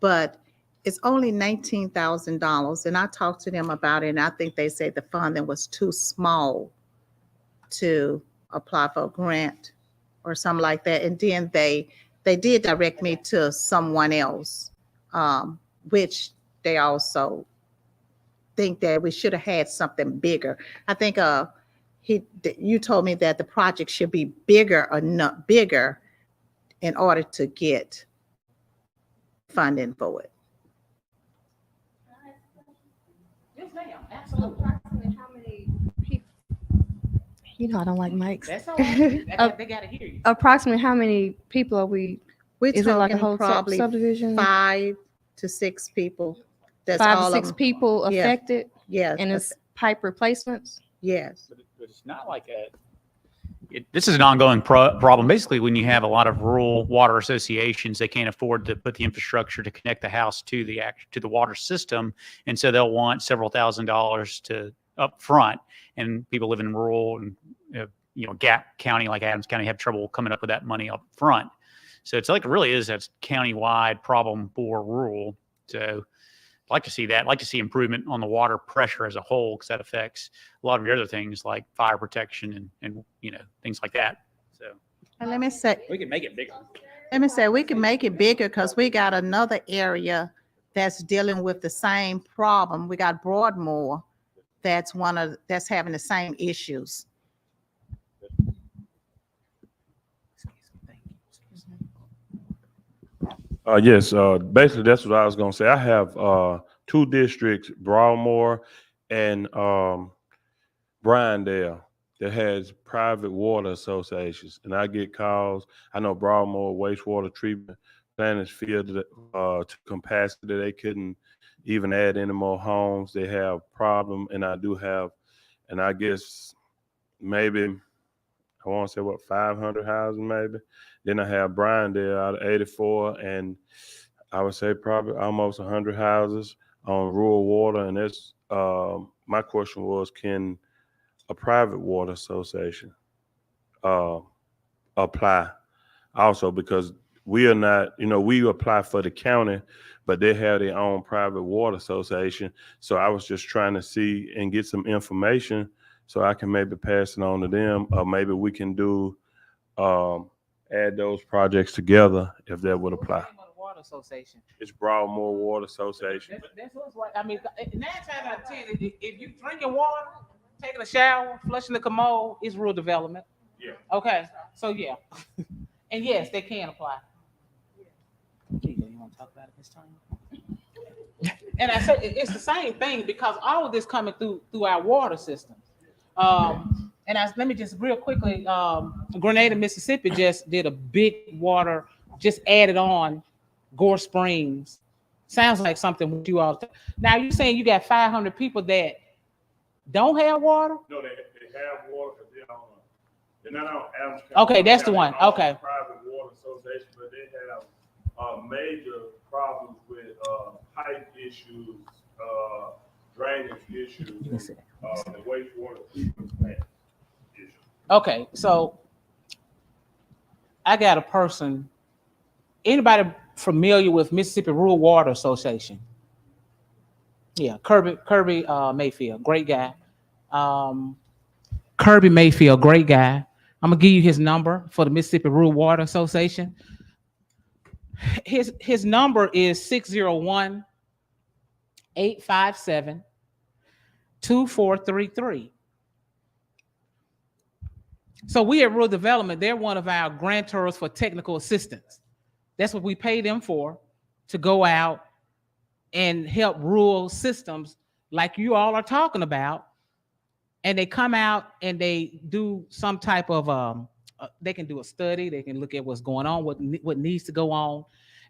But it's only $19,000. And I talked to them about it, and I think they said the funding was too small to apply for a grant or something like that. And then they did direct me to someone else, which they also think that we should have had something bigger. I think you told me that the project should be bigger or not bigger in order to get funding for it. Yes, ma'am. Absolutely. Approximately how many people? You know I don't like mics. That's all right. They gotta hear you. Approximately how many people are we? We're Is it like a talking whole probably subdivision? 5 to 6 people. That's 5 all to of 6 them. people Yeah. affected, Yes. and it's pipe replacements. Yes. But it's not like this is an ongoing problem. Basically, when you have a lot of rural water associations, they can't afford to put the infrastructure to connect the house to the water system, and so they'll want several $1,000s to up front. And people living in rural and Gap County, like Adams County, have trouble coming up with that money up front. So it's like it really is a county-wide problem for rural. So I'd like to see that. I'd like to see improvement on the water pressure as a whole, because that affects a lot of your other things like fire protection and things like that. So And let me say, we can make it bigger. we can make it bigger because we got another area that's dealing with the same problem. We got Broadmoor that's having the same issues. Yes, basically that's what I was gonna say. I have two districts, Broadmoor and Bryandale, that has private water associations, and I get calls. I know Broadmoor wastewater treatment plant is filled to capacity. They couldn't even add any more homes. They have problem, and I do have, and I guess maybe I want to say what 500 houses maybe. Then I have Bryandale out of 84, and I would say probably almost 100 houses on rural water. And that's my question was, can a private water association apply also? Because we are not, we apply for the county, but they have their own private water association. So I was just trying to see and get some information so I can maybe pass it on to them, or maybe we can do add those projects together if that would apply. Water Association. It's Broadmoor Water Association. That's what I mean. 9 times out of 10, if you drinking water, taking a shower, flushing the commode, it's rural development. Yeah. Okay. So yeah, and yes, they can apply. You want to talk about it this time? And I said it's the same thing because all of this coming through our water system. And let me just real quickly, Grenada, Mississippi just did a big water, just added on Gore Springs. Sounds like something you all. Now you're saying you got 500 people that don't have water? No, they have water, but they're not on Adams County. Okay, that's the one. Okay. Private water association, but they have major problems with pipe issues, drainage issues, and the wastewater treatment plant issue. Okay, so I got a person. Anybody familiar with Mississippi Rural Water Association? Yeah, Kirby Mayfield, great guy. Kirby Mayfield, great guy. I'm gonna give you his number for the Mississippi Rural Water Association. His number is 601-857-2433. So we at Rural Development, they're one of our grantors for technical assistance. That's what we pay them for, to go out and help rural systems like you all are talking about. And they come out and they do some type of, they can do a study, they can look at what's going on, what needs to go on,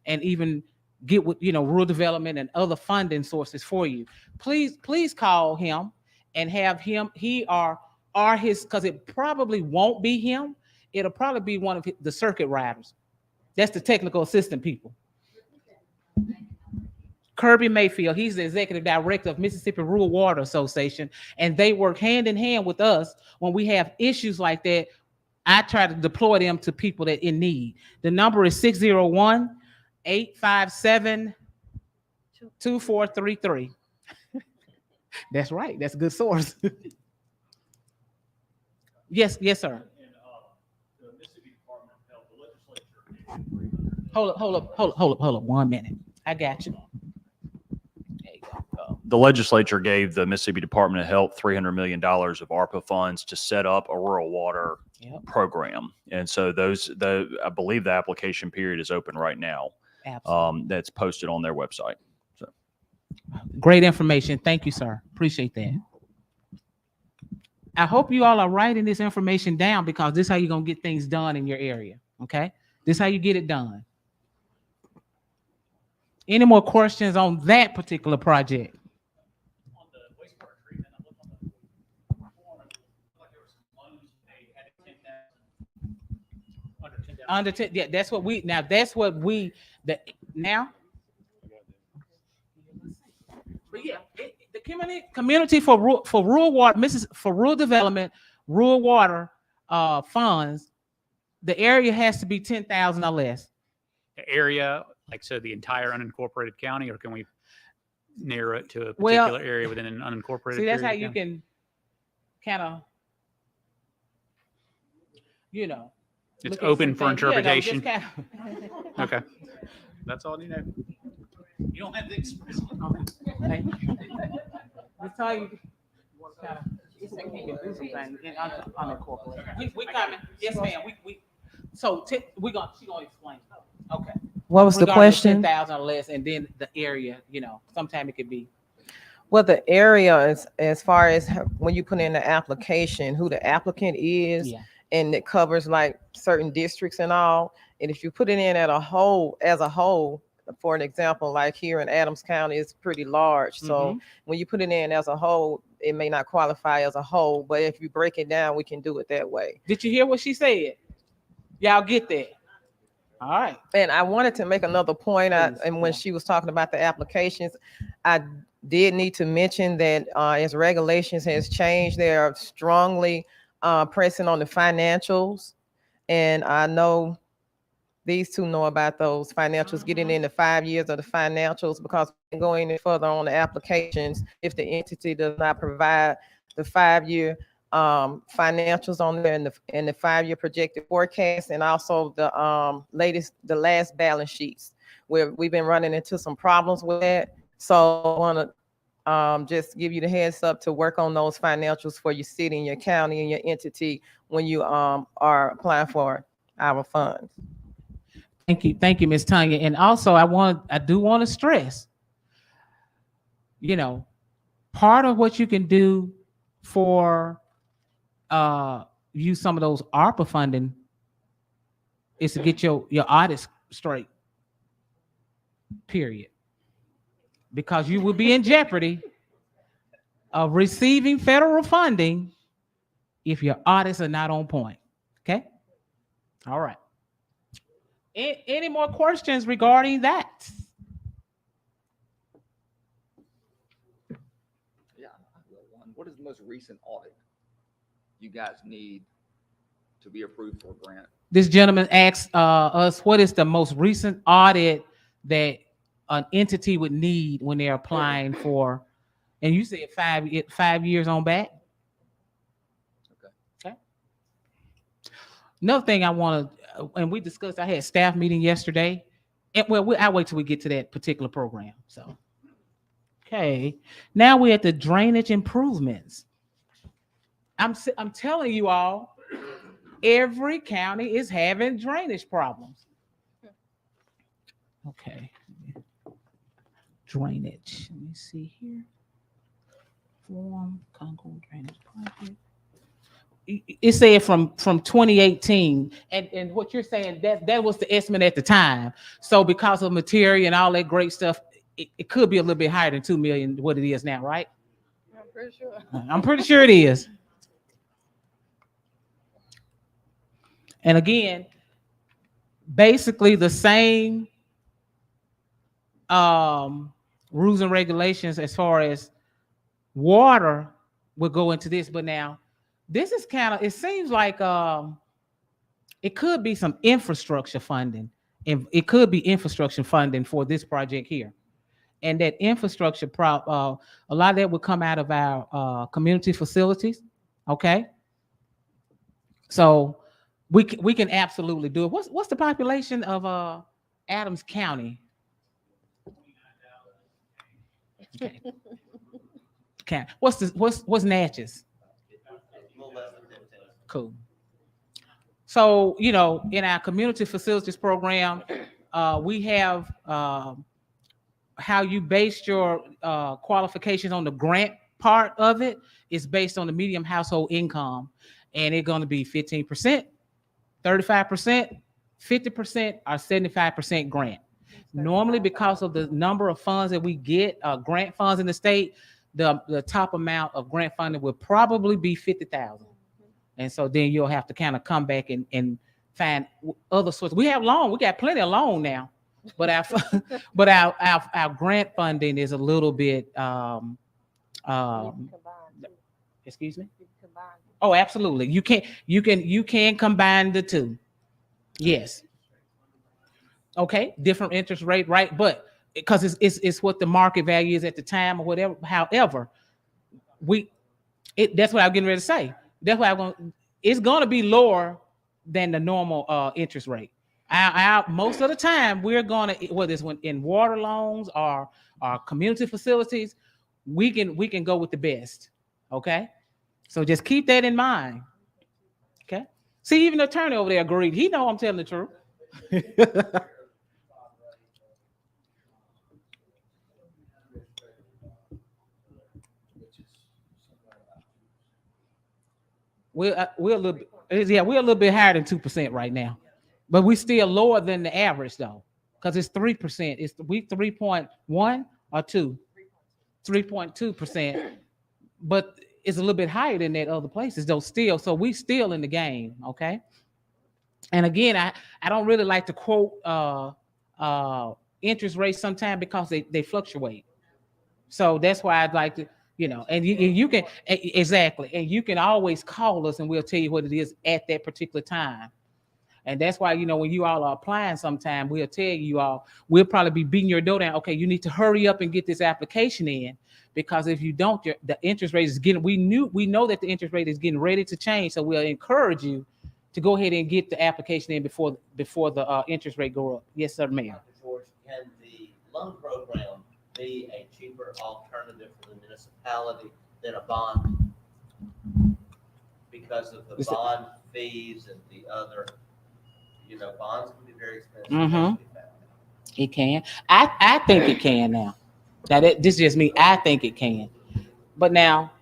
and even get with, rural development and other funding sources for you. Please call him and have him, he or his, because it probably won't be him. It'll probably be one of the circuit riders. That's the technical assistant people. Kirby Mayfield, he's the executive director of Mississippi Rural Water Association, and they work hand in hand with us when we have issues like that. I try to deploy them to people that in need. The number is 601-857-2433. That's right. That's a good source. Yes, sir. The Mississippi Department of Health, the legislature. Hold up 1 minute. I got you. There you go. The legislature gave the Mississippi Department of Health $300 million of ARPA funds to set up a rural water program. And so I believe the application period is open right now. Absolutely. That's posted on their website. So great information. Thank you, sir. Appreciate that. I hope you all are writing this information down because this is how you're going to get things done in your area. Okay. This is how you get it done. Any more questions on that particular project? On the wastewater treatment, I looked on the form, it looked like there were some loans they had 10,000. Under 10,000. Under 10, yeah, that's what we now. But yeah, the community for rural water, for rural development, rural water funds, the area has to be 10,000 or less. The area, like so, the entire unincorporated county, or can we narrow it to a particular area within an unincorporated? See, that's how you can kind of, It's open for interpretation. Yeah, no, Okay, that's all you know. You don't have to express. okay. Let's tell you what kind of. We coming. Yes, ma'am. She's gonna explain. Okay. What was the question? 10,000 or less, and then the area, sometime it could be. Well, the area is as far as when you put in the application, who the applicant is, Yeah. and it covers like certain districts and all. And if you put it in as a whole, for an example, like here in Adams County, it's pretty large. So when you put it in as a whole, it may not qualify as a whole, but if you break it down, we can do it that way. Did you hear what she said? Y'all get that? All right. And I wanted to make another point. And when she was talking about the applications, I did need to mention that as regulations has changed, they are strongly pressing on the financials. And I know these two know about those financials, getting in the 5 years of the financials, because we can go any further on the applications if the entity does not provide the 5-year financials on there and the 5-year projected forecast, and also the last balance sheets, where we've been running into some problems with that. So I want to just give you the heads up to work on those financials for your city and your county and your entity when you are applying for our funds. Thank you, Ms. Tanya. And also, I do want to stress, part of what you can do for use some of those ARPA funding is to get your audits straight. Period. Because you will be in jeopardy of receiving federal funding if your audits are not on point. Okay? All right. Any more questions regarding that? Yeah, what is the most recent audit you guys need to be approved for a grant? This gentleman asked us, what is the most recent audit that an entity would need when they're applying for, and you said 5 years on back? Okay. Another thing I want to, and we discussed, I had a staff meeting yesterday, and I'll wait till we get to that particular program. So, okay, now we're at the drainage improvements. I'm telling you all, every county is having drainage problems. Okay. Drainage. Let me see here. Form Concord drainage project. It said from 2018, and what you're saying, that was the estimate at the time. So because of material and all that great stuff, it could be a little bit higher than 2 million, what it is now, right? I'm pretty sure. I'm pretty sure it is. And again, basically the same rules and regulations as far as water will go into this, but now this is kind of, it seems like it could be some infrastructure funding, and it could be infrastructure funding for this project here. And that infrastructure a lot of that would come out of our community facilities. Okay, so we can absolutely do it. What's the population of Adams County? Okay. Okay. What's Natchez? Cool. So, in our community facilities program, we have how you based your qualifications on the grant part of it is based on the median household income, and it's going to be 15%, 35%, 50%, or 75% grant. Normally, because of the number of funds that we get, grant funds in the state, the top amount of grant funding will probably be $50,000. And so then you'll have to kind of come back and find other sources. We have loan, we got plenty of loan now, but our grant funding is a little bit excuse me? Oh, absolutely. You can combine the two. Yes. Okay, different interest rate, right? But because it's what the market value is at the time or whatever. However, that's what I'm getting ready to say. That's why it's going to be lower than the normal interest rate. Most of the time, we're going to, whether it's in water loans or community facilities, we can go with the best. Okay, so just keep that in mind. Okay, see, even the attorney over there agreed. He know I'm telling the truth. we're a little bit, yeah, we're a little bit higher than 2% right now, but we're still lower than the average though, because it's 3%. It's we 3.1 or 2, 3.2%, but it's a little bit higher than that other places though still. So we still in the game, okay? And again, I don't really like to quote interest rates sometimes because they fluctuate. So that's why I'd like to, and you can exactly, and you can always call us and we'll tell you what it is at that particular time. And that's why, when you all are applying sometime, we'll tell you all, we'll probably be beating your door down. Okay, you need to hurry up and get this application in, because if you don't, the interest rate is getting, we know that the interest rate is getting ready to change. So we'll encourage you to go ahead and get the application in before the interest rate go up. Yes, sir, Mayor. Dr. George, can the loan program be a cheaper alternative for the municipality than a bond? Because of the bond fees and the other, bonds can be very expensive. Mm-hmm. It can. I think it can now. Now this is just me. I think it can. But now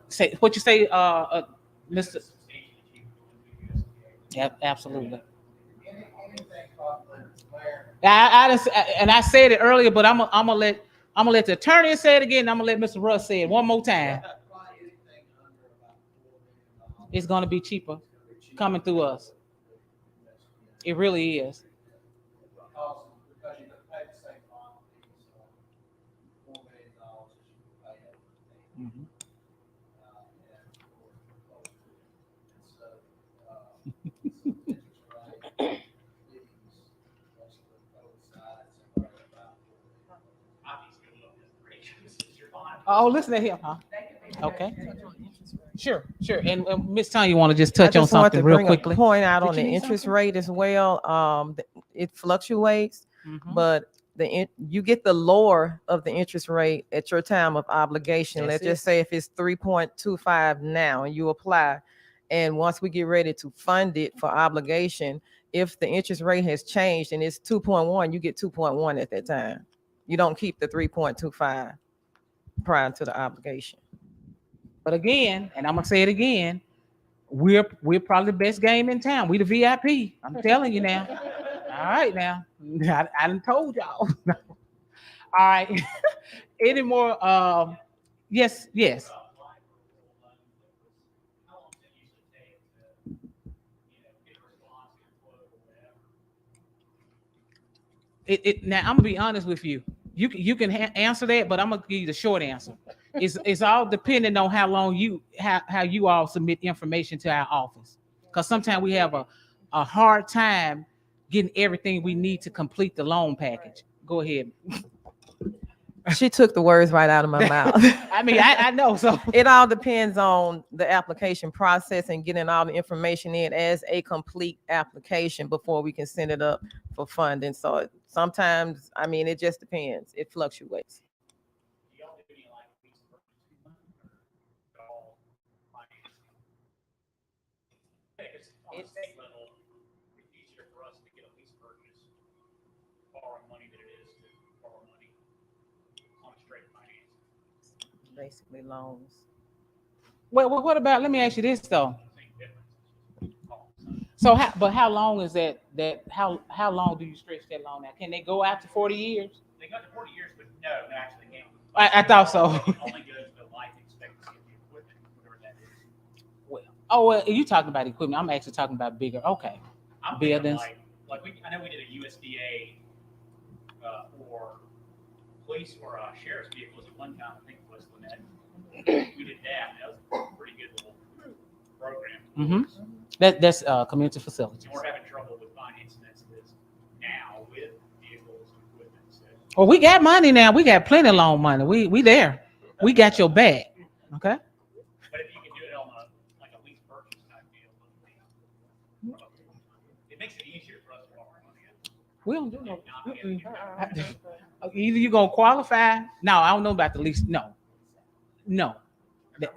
say what you say, Mr. Yeah, absolutely. I said it earlier, but I'm gonna let the attorney say it again. I'm gonna let Mr. Russ say it one more time. It's gonna be cheaper coming through us. It really is. Mm-hmm. Oh, listen to him, huh? Okay. Sure. And Ms. Tanya, you want to just touch on something real quickly? A point out on the interest rate as well. It fluctuates, but you get the lower of the interest rate at your time of obligation. Let's just say if it's 3.25 now and you apply, and once we get ready to fund it for obligation, if the interest rate has changed and it's 2.1, you get 2.1 at that time. You don't keep the 3.25 prior to the obligation. But again, and I'm gonna say it again, we're probably the best game in town. We the VIP. I'm telling you now. All right now. I done told y'all. All right. Any more? Yes. Now I'm gonna be honest with you. You can answer that, but I'm gonna give you the short answer. It's all depending on how long how you all submit information to our office, because sometimes we have a hard time getting everything we need to complete the loan package. Go ahead. She took the words right out of my mouth. I mean, I know. So it all depends on the application process and getting all the information in as a complete application before we can send it up for funding. So sometimes, it just depends. It fluctuates. It's easier for us to get a lease purchase borrowing money than it is to borrow money on straight finance. Basically loans. Well, what about? Let me ask you this though. So, how long is that? How long do you stretch that loan out? Can they go out to 40 years? They go to 40 years, but no, actually they can't. I thought so. It only goes to life expectancy of the equipment, whatever that is. Well, you talking about equipment? I'm actually talking about bigger. Okay, I'm buildings. I know we did a USDA for police or sheriff's vehicles at one time. I think it was Lynette. We did that. That was a pretty good little program. Mm-hmm. That's community facilities. And we're having trouble with financing this now with vehicles and equipment. So. Well, we got money now. We got plenty of loan money. We there. We got your back. Okay. But if you can do it on a lease purchase type deal, it makes it easier for us to borrow money. We don't do no. Either you're gonna qualify. No, I don't know about the lease. No.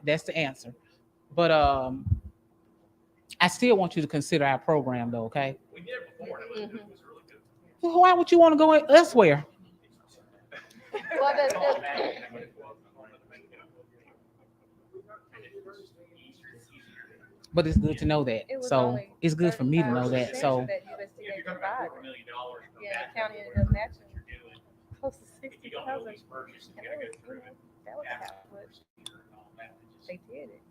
That's the answer. But I still want you to consider our program, though. Okay. We did it before. It was really good. Well, why would you want to go elsewhere? Well, but it's good to know that. It was So only it's good for me to know that. 35% So that USDA provided. $1 million from Yeah, that, the county you're ended up matching doing. close to If you don't 60,000. do these purchases, And you that gotta was, go through that was and how much they did it.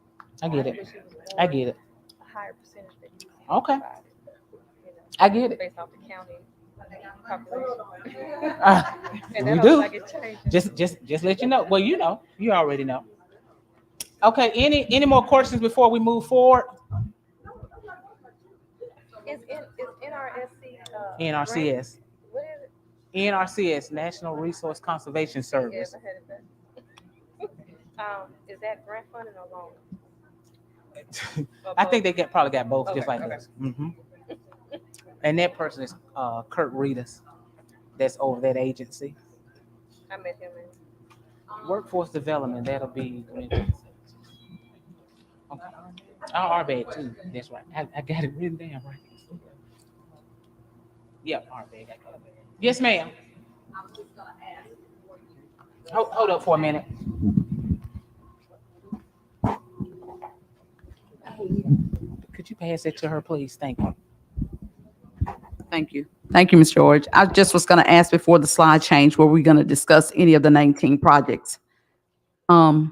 I get it. wish it was I more, get it. a higher percentage that USDA Okay. provided, you know, I get it. based off the county population. And We that do. looks like it's changing. Just let you know. Well, you already know. Okay. Any more questions before we move forward? Is NRSC, NRCS. what is it? NRCS, National Resource Conservation Yes, Service. I heard of that. Is that grant funding or loan? Or I think both? they probably got both, just Okay, like okay. us. And that person is Kurt Reedus, that's over that agency. I met him in. Workforce Development, that'll be. Okay. Our bad too. That's right. I got it written down right. Yep, our bad. I got it. Yes, ma'am. Hold up for a minute. Could you pass it to her, please? Thank you. Thank you. Thank you, Ms. George. I just was going to ask before the slide change, were we going to discuss any of the 19 projects? The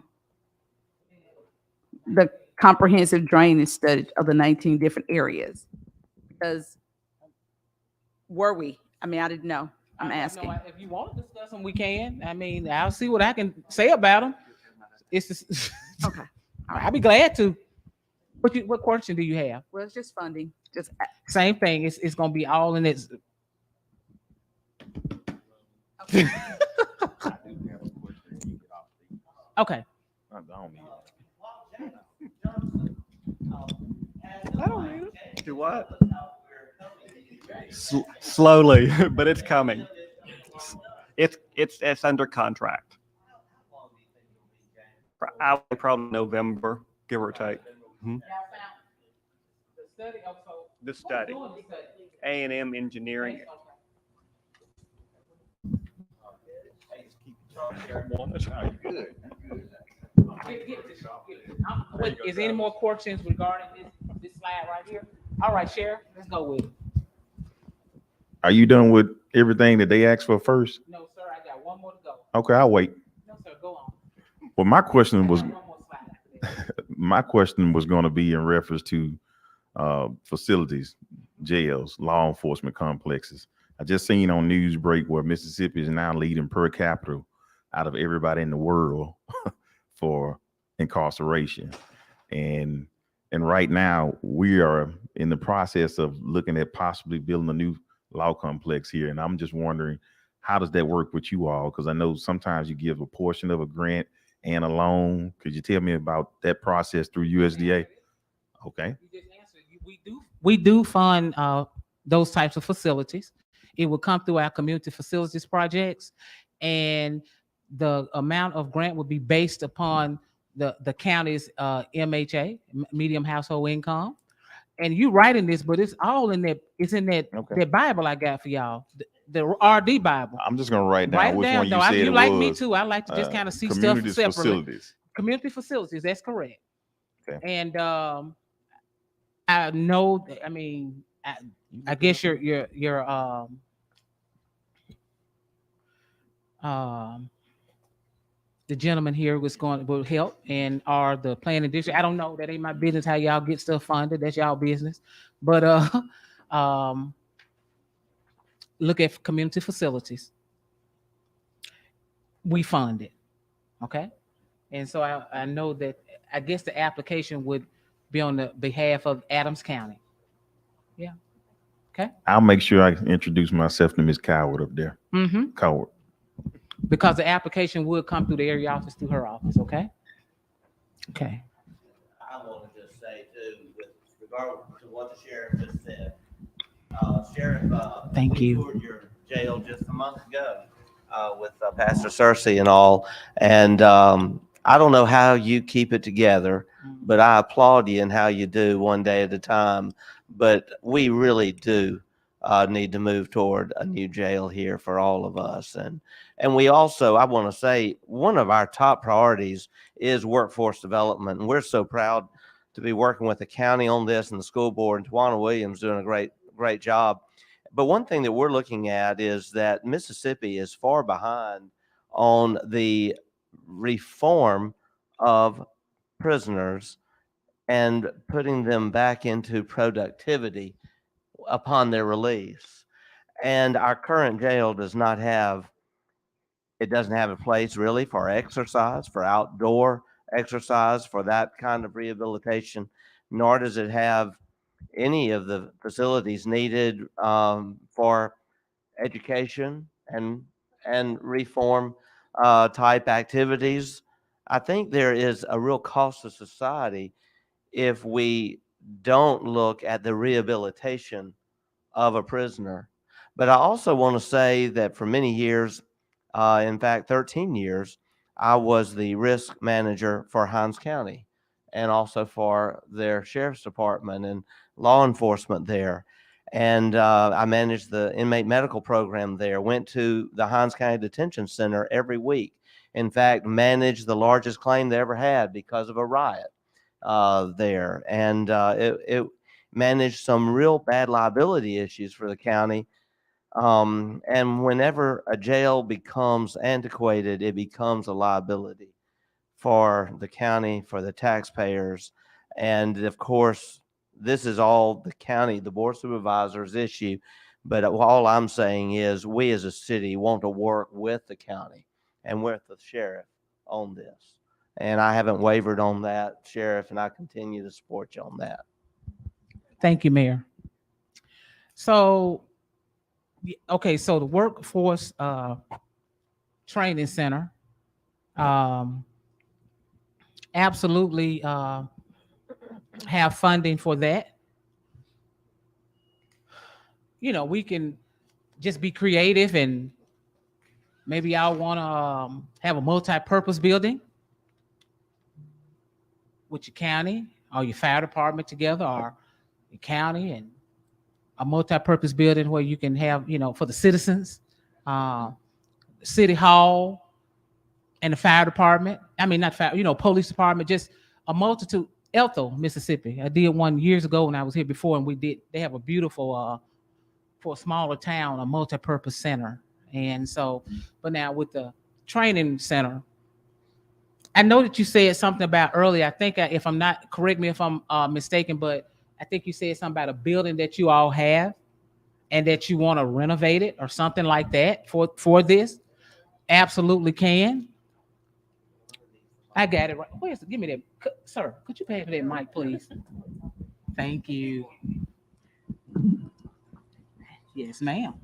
comprehensive drainage study of the 19 different areas. Because were we? I mean, I didn't know. I'm asking. If you want to discuss them, we can. I mean, I'll see what I can say about them. It's just, Okay. I'll be glad to. What question do you have? Well, it's just funding. Just Same thing. It's gonna be all in its. Okay. I don't need it. Do what? Slowly, but it's coming. It's under contract. I would probably November, give or take. The study, A&M Engineering. Is any more questions regarding this slide right here? All right, Sheriff, let's go with it. Are you done with everything that they asked for first? No, sir, I got one more to go. Okay, I'll wait. No, sir, go on. Well, my question was, One more slide after that. my question was going to be in reference to facilities, jails, law enforcement complexes. I just seen on Newsbreak where Mississippi is now leading per capita out of everybody in the world for incarceration. And right now we are in the process of looking at possibly building a new law complex here. And I'm just wondering, how does that work with you all? Because I know sometimes you give a portion of a grant and a loan. Could you tell me about that process through USDA? Okay. You just answered. We do fund those types of facilities. It will come through our community facilities projects, and the amount of grant would be based upon the county's MHA, medium household income. And you writing this, but it's all in that. It's in that that Bible I got for y'all, the RD Bible. I'm just gonna write down Write it which down. one you No, said you it like was. me too. I like to just kind of see stuff Communities separately. facilities. Community facilities. That's correct. Okay. And I know. I mean, I guess your the gentleman here will help and are the planning district. I don't know. That ain't my business how y'all get stuff funded. That's y'all business. But look at community facilities. We fund it. Okay. And so I know that I guess the application would be on the behalf of Adams County. Yeah. Okay. I'll make sure I introduce myself to Ms. Coward up there. Mm-hmm. Coward. Because the application would come through the area office, through her office. Okay. Okay. I want to just say too, with regard to what the sheriff just said, Sheriff, Thank we you. toured your jail just a month ago with Pastor Cersei and all, and I don't know how you keep it together, but I applaud you in how you do one day at a time. But we really do need to move toward a new jail here for all of us, and we also, I want to say, one of our top priorities is workforce development, and we're so proud to be working with the county on this and the school board, and Tawana Williams doing a great job. But one thing that we're looking at is that Mississippi is far behind on the reform of prisoners and putting them back into productivity upon their release. And our current jail doesn't have a place really for exercise, for outdoor exercise, for that kind of rehabilitation, nor does it have any of the facilities needed for education and reform type activities. I think there is a real cost to society if we don't look at the rehabilitation of a prisoner. But I also want to say that for many years, in fact, 13 years, I was the risk manager for Hinds County and also for their sheriff's department and law enforcement there. And I managed the inmate medical program there, went to the Hinds County Detention Center every week. In fact, managed the largest claim they ever had because of a riot there. And it managed some real bad liability issues for the county. And whenever a jail becomes antiquated, it becomes a liability for the county, for the taxpayers. And of course, this is all the county, the board of supervisors issue. But all I'm saying is we as a city want to work with the county and with the sheriff on this. And I haven't wavered on that, Sheriff, and I continue to support you on that. Thank you, Mayor. So, okay, so the Workforce Training Center, absolutely have funding for that. You know, we can just be creative, and maybe y'all want to have a multi-purpose building with your county or your fire department together, or your county and a multi-purpose building where you can have, you know, for the citizens, city hall and the fire department. I mean, not fire, you know, police department, just a multitude. Ethel, Mississippi. I did one years ago when I was here before, and they have a beautiful, for a smaller town, a multi-purpose center. And so, but now with the training center, I know that you said something about earlier. I think if I'm not, correct me if I'm mistaken, but I think you said something about a building that you all have and that you want to renovate it or something like that for this. Absolutely can. I got it right. Where's give me that, sir? Could you pass me that mic, please? Thank you. Yes, ma'am.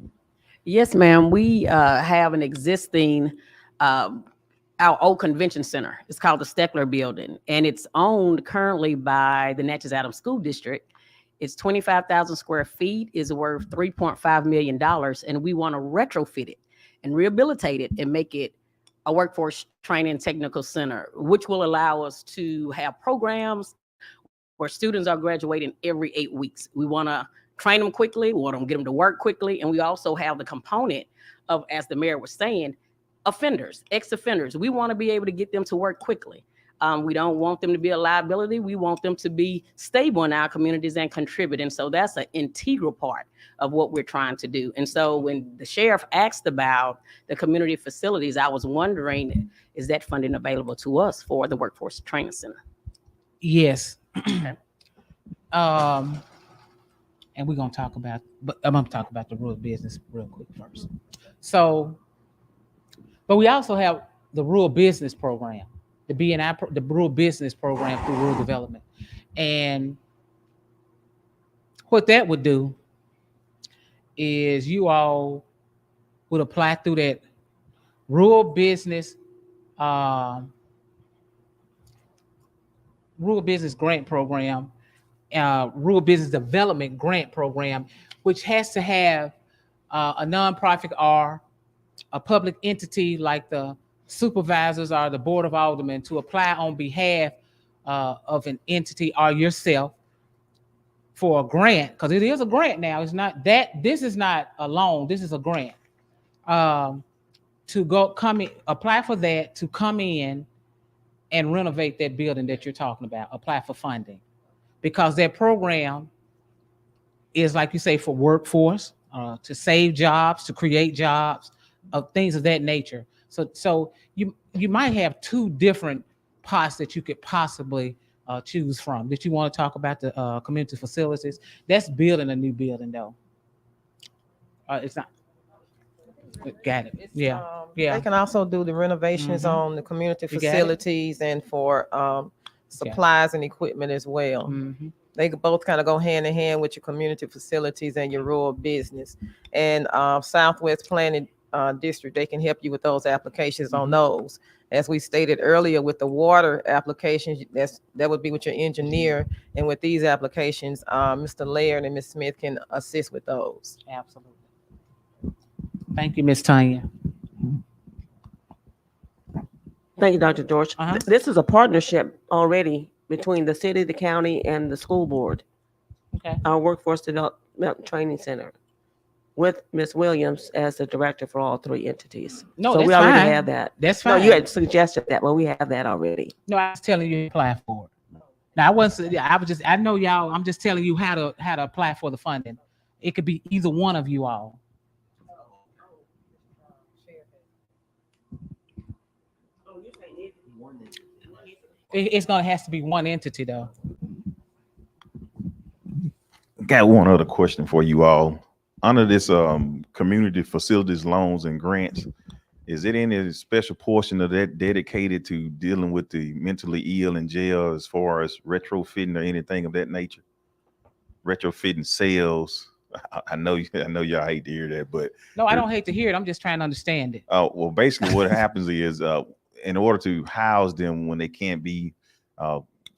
Yes, ma'am. We have an existing our old convention center. It's called the Steckler Building, and it's owned currently by the Natchez Adams School District. It's 25,000 square feet, is worth $3.5 million, and we want to retrofit it and rehabilitate it and make it a workforce training technical center, which will allow us to have programs where students are graduating every 8 weeks. We want to train them quickly, we want to get them to work quickly, and we also have the component of, as the mayor was saying, offenders, ex-offenders. We want to be able to get them to work quickly. We don't want them to be a liability. We want them to be stable in our communities and contribute. And so that's an integral part of what we're trying to do. And so when the sheriff asked about the community facilities, I was wondering, is that funding available to us for the Workforce Training Center? Yes. Okay. And we're going to talk about, but I'm going to talk about the rural business real quick first. So, but we also have the rural business program, the BNI, the rural business program through rural development. And what that would do is you all would apply through that rural business grant program, rural business development grant program, which has to have a nonprofit or a public entity like the supervisors or the board of aldermen to apply on behalf of an entity or yourself for a grant, because it is a grant now. It's not that, this is not a loan, this is a grant. To go come in, apply for that, to come in and renovate that building that you're talking about, apply for funding. because that program is, like you say, for workforce, to save jobs, to create jobs, things of that nature. So you might have two different pots that you could possibly choose from. Did you want to talk about the community facilities? That's building a new building, though. It's not. Got it. Yeah. Yeah. They can also do the renovations Mhm. on the community You got it? facilities and for supplies and equipment as well. Mhm. They could both kind of go hand in hand with your community facilities and your rural business. And Southwest Planning District, they can help you with those applications on those. As we stated earlier, with the water applications, that would be with your engineer. And with these applications, Mr. Laird and Ms. Smith can assist with those. Absolutely. Thank you, Ms. Tanya. Thank you, Dr. George. Uh-huh. This is a partnership already between the city, the county, and the school board. Okay. Our Workforce Development Training Center with Ms. Williams as the director for all three entities. No, so that's we already fine. have that. That's No, fine. you had suggested that, but we have that already. No, I was telling you to apply for it. Now I know y'all, I'm just telling you how to apply for the funding. It could be either one of you all. It's gonna have to be one entity though. Got one other question for you all. Under this community facilities loans and grants, is it any special portion of that dedicated to dealing with the mentally ill in jail as far as retrofitting or anything of that nature? Retrofitting sales. I know y'all hate to hear that, but No, I don't hate to hear it. I'm just trying to understand it. well, basically what happens is in order to house them when they can't be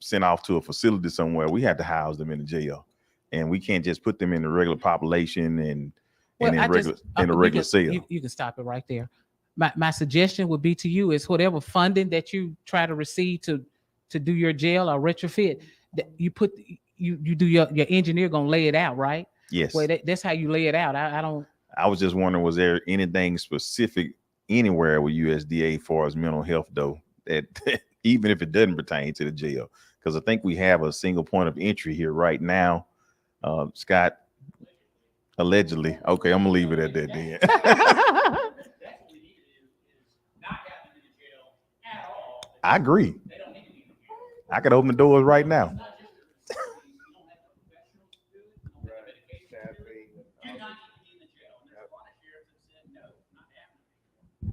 sent off to a facility somewhere, we have to house them in the jail, and we can't just put them in the regular population and in a regular cell. You can stop it right there. My suggestion would be to you is whatever funding that you try to receive to do your jail or retrofit, that you do your engineer gonna lay it out, right? Yes. Well, that's how you lay it out. I was just wondering, was there anything specific anywhere with USDA for as mental health though, that even if it doesn't pertain to the jail? Because I think we have a single point of entry here right now. Scott, allegedly. Okay, I'm gonna leave it at that then. I agree. I could open the doors right now.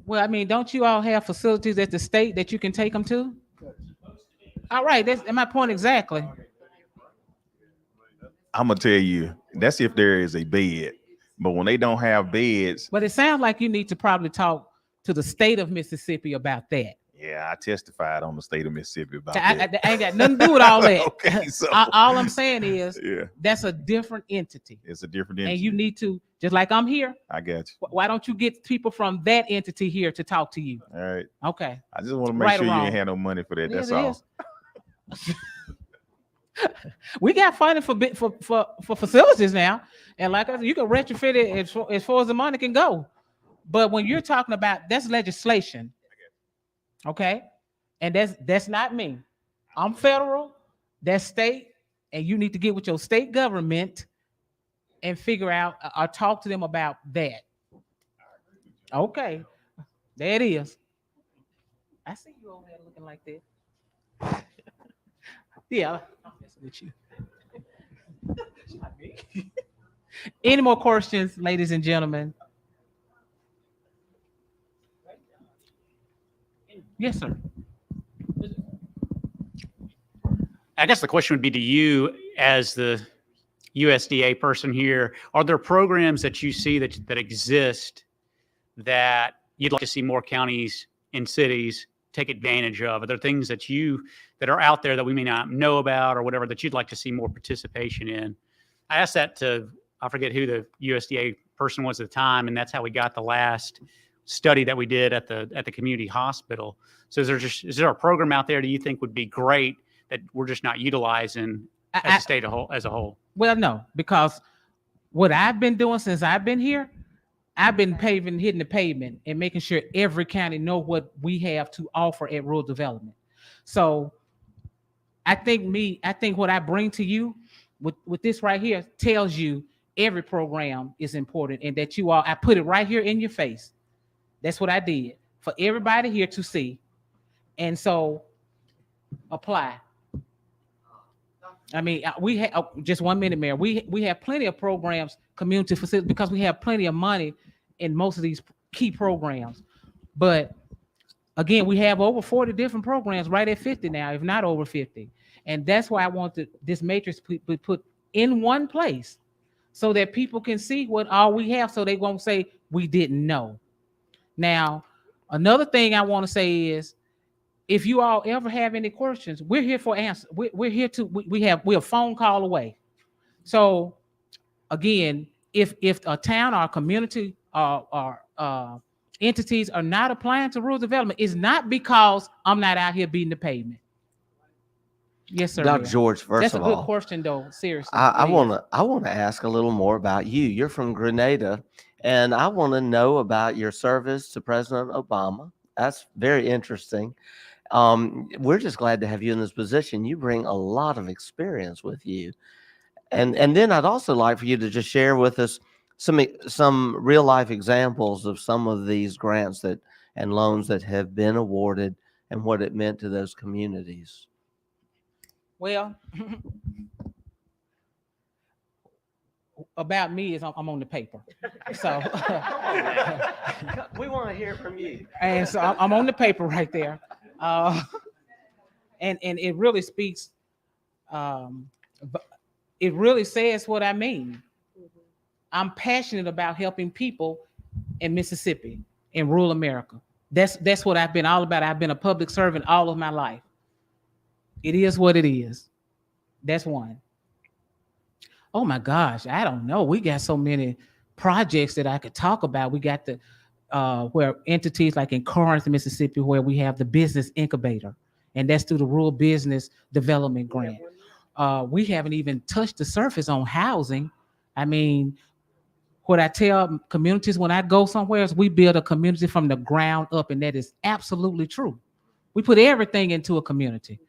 Well, I mean, don't you all have facilities at the state that you can take them to? All right, that's my point exactly. I'm gonna tell you, that's if there is a bed. But when they don't have beds. But it sounds like you need to probably talk to the state of Mississippi about that. Yeah, I testified on the state of Mississippi about that. that. I ain't got nothing to do with all that. Okay, so all I'm saying is yeah, that's a different entity. It's a different entity. And you need to, just like I'm here. I got you. Why don't you get people from that entity here to talk to you? All right. Okay. I just want to make sure you ain't had no money for that. Yes, That's all. We got funding for facilities now, and like I said, you can retrofit it as far as the money can go. But when you're talking about, that's legislation, okay, and that's not me. I'm federal, that's state, and you need to get with your state government and figure out or talk to them about that. Okay, there it is. I see you over there looking like that. Yeah, I'm messing with you. Any more questions, ladies and gentlemen? Yes, sir. I guess the question would be to you as the USDA person here, are there programs that you see that exist that you'd like to see more counties and cities take advantage of? Are there things that are out there that we may not know about or whatever that you'd like to see more participation in? I asked that to, I forget who the USDA person was at the time, and that's how we got the last study that we did at the community hospital. So is there a program out there that you think would be great that we're just not utilizing as a state as a whole? Well, no, because what I've been doing since I've been here, I've been hitting the pavement and making sure every county know what we have to offer at rural development. So I think what I bring to you with this right here tells you every program is important, and that I put it right here in your face. That's what I did for everybody here to see. And so apply. I mean, we have just 1 minute, Mayor. We have plenty of programs, community facilities, because we have plenty of money in most of these key programs. But again, we have over 40 different programs, right at 50 now, if not over 50. And that's why I want this matrix be put in one place so that people can see what all we have, so they won't say we didn't know. Now, another thing I want to say is, if you all ever have any questions, we're here for answers. We're here to, we're a phone call away. So again, if a town or a community or entities are not applying to rural development, it's not because I'm not out here beating the pavement. Yes, sir. Dr. Mayor. George, first That's of a good all, question, though. Seriously, I please. want to ask a little more about you. You're from Grenada, and I want to know about your service to President Obama. That's very interesting. We're just glad to have you in this position. You bring a lot of experience with you, and then I'd also like for you to just share with us some real life examples of some of these grants and loans that have been awarded and what it meant to those communities. Well, about me is I'm on the paper, so we want to hear from you. And so I'm on the paper right there, and it really speaks. It really says what I mean. I'm passionate about helping people in Mississippi, in rural America. That's what I've been all about. I've been a public servant all of my life. It is what it is. That's one. Oh my gosh, I don't know. We got so many projects that I could talk about. We got the where entities like in Corinth, Mississippi, where we have the business incubator, and that's through the Rural Business Development Grant. We haven't even touched the surface on housing. I mean, what I tell communities when I go somewhere is we build a community from the ground up, and that is absolutely true. We put everything into a community.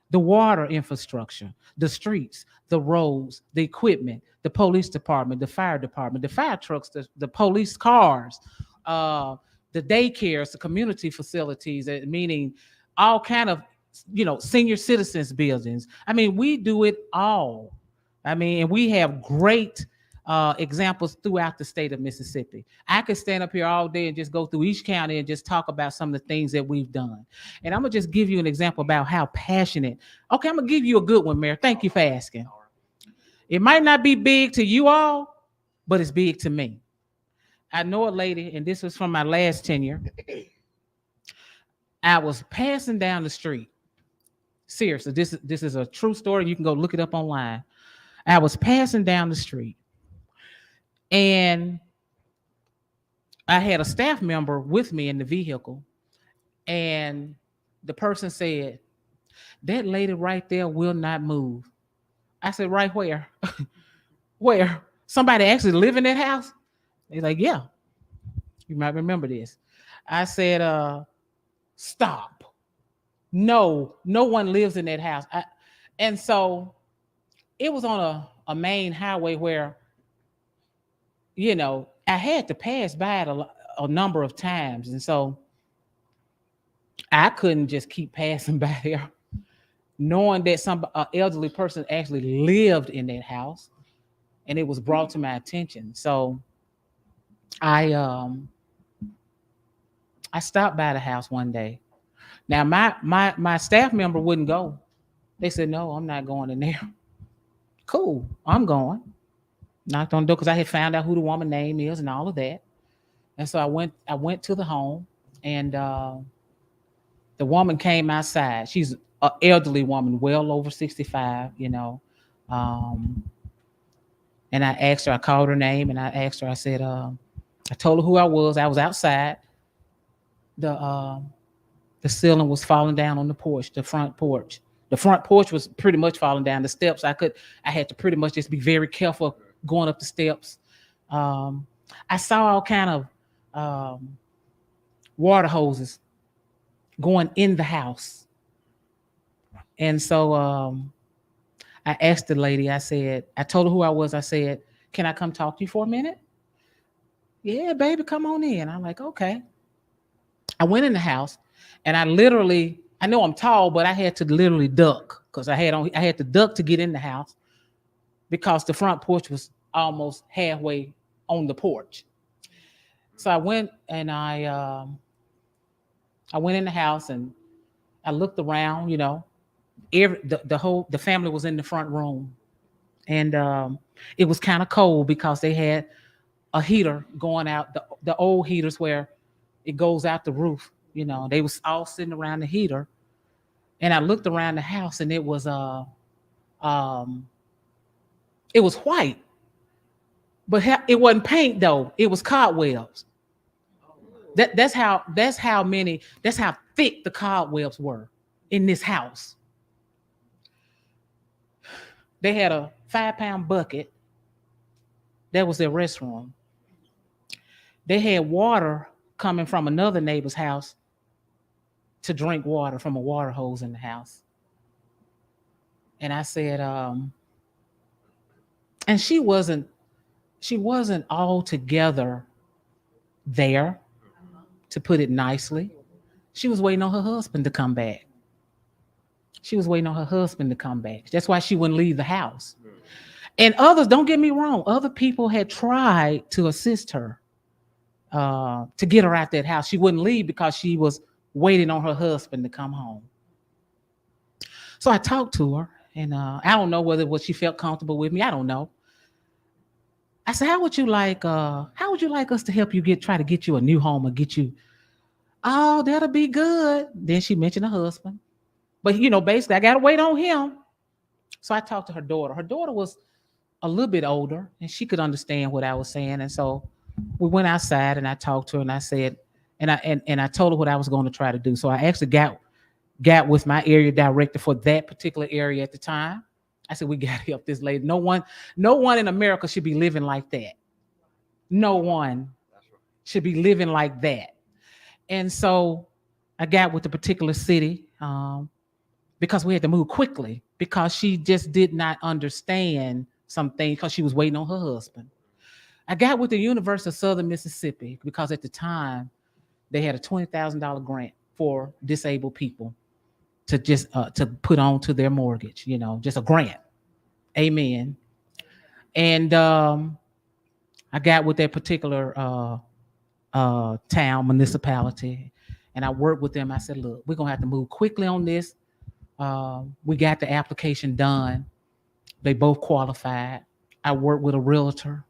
The water infrastructure, the streets, the roads, the equipment, the police department, the fire trucks, the police cars, the daycares, the community facilities, meaning all kind of, senior citizens buildings. I mean, we do it all. I mean, and we have great examples throughout the state of Mississippi. I could stand up here all day and just go through each county and just talk about some of the things that we've done. And I'm gonna just give you an example about how passionate. Okay, I'm gonna give you a good one, Mayor. Thank you for asking. It might not be big to you all, but it's big to me. I know a lady, and this was from my last tenure. I was passing down the street. Seriously, this is a true story. You can go look it up online. I was passing down the street, and I had a staff member with me in the vehicle, and the person said, "That lady right there will not move." I said, "Right where?" "Where? Somebody actually live in that house?" They're like, "Yeah." You might remember this. I said, "Stop. No one lives in that house." And so it was on a main highway where, I had to pass by it a number of times. And so I couldn't just keep passing by there, knowing that some elderly person actually lived in that house, and it was brought to my attention. So I stopped by the house one day. Now my staff member wouldn't go. They said, "No, I'm not going in there." Cool, I'm going. Knocked on the door because I had found out who the woman's name is and all of that. And so I went to the home, and the woman came outside. She's an elderly woman, well over 65, and I asked her, I called her name, and I asked her, I said, I told her who I was. I was outside. The ceiling was falling down on the porch, the front porch. The front porch was pretty much falling down. The steps, I had to pretty much just be very careful going up the steps. I saw all kind of water hoses going in the house. And so I asked the lady, I told her who I was. I said, can I come talk to you for a minute? Yeah, baby, come on in. I'm like, okay. I went in the house and I know I'm tall, but I had to literally duck because I had to duck to get in the house because the front porch was almost halfway on the porch. So I went and I went in the house and I looked around, the family was in the front room, and it was kind of cold because they had a heater going out, the old heaters where it goes out the roof. They was all sitting around the heater, and I looked around the house and it was white, but it wasn't paint though. It was cobwebs. That's how thick the cobwebs were in this house. They had a 5-pound bucket. That was their restroom. They had water coming from another neighbor's house to drink water from a water hose in the house. And I said, and she wasn't all together there, to put it nicely. She was waiting on her husband to come back. That's why she wouldn't leave the house. And others, don't get me wrong, other people had tried to assist her to get her out that house. She wouldn't leave because she was waiting on her husband to come home. So I talked to her, and I don't know whether she felt comfortable with me. I don't know. I said, how would you like us to help you try to get you a new home or get you? Oh, that'll be good. Then she mentioned her husband. But, basically, I got to wait on him. So I talked to her daughter. Her daughter was a little bit older, and she could understand what I was saying. And so we went outside, and I talked to her, and I said, and I told her what I was going to try to do. So I actually got with my area director for that particular area at the time. I said, we got to help this lady. No one in America should be living like that. No one should be living like that. And so I got with the particular city because we had to move quickly because she just did not understand something because she was waiting on her husband. I got with the University of Southern Mississippi because at the time they had a $20,000 grant for disabled people to just to put on to their mortgage, just a grant. Amen. And I got with that particular town, municipality, and I worked with them. I said, look, we're going to have to move quickly on this. We got the application done. They both qualified. I worked with a realtor.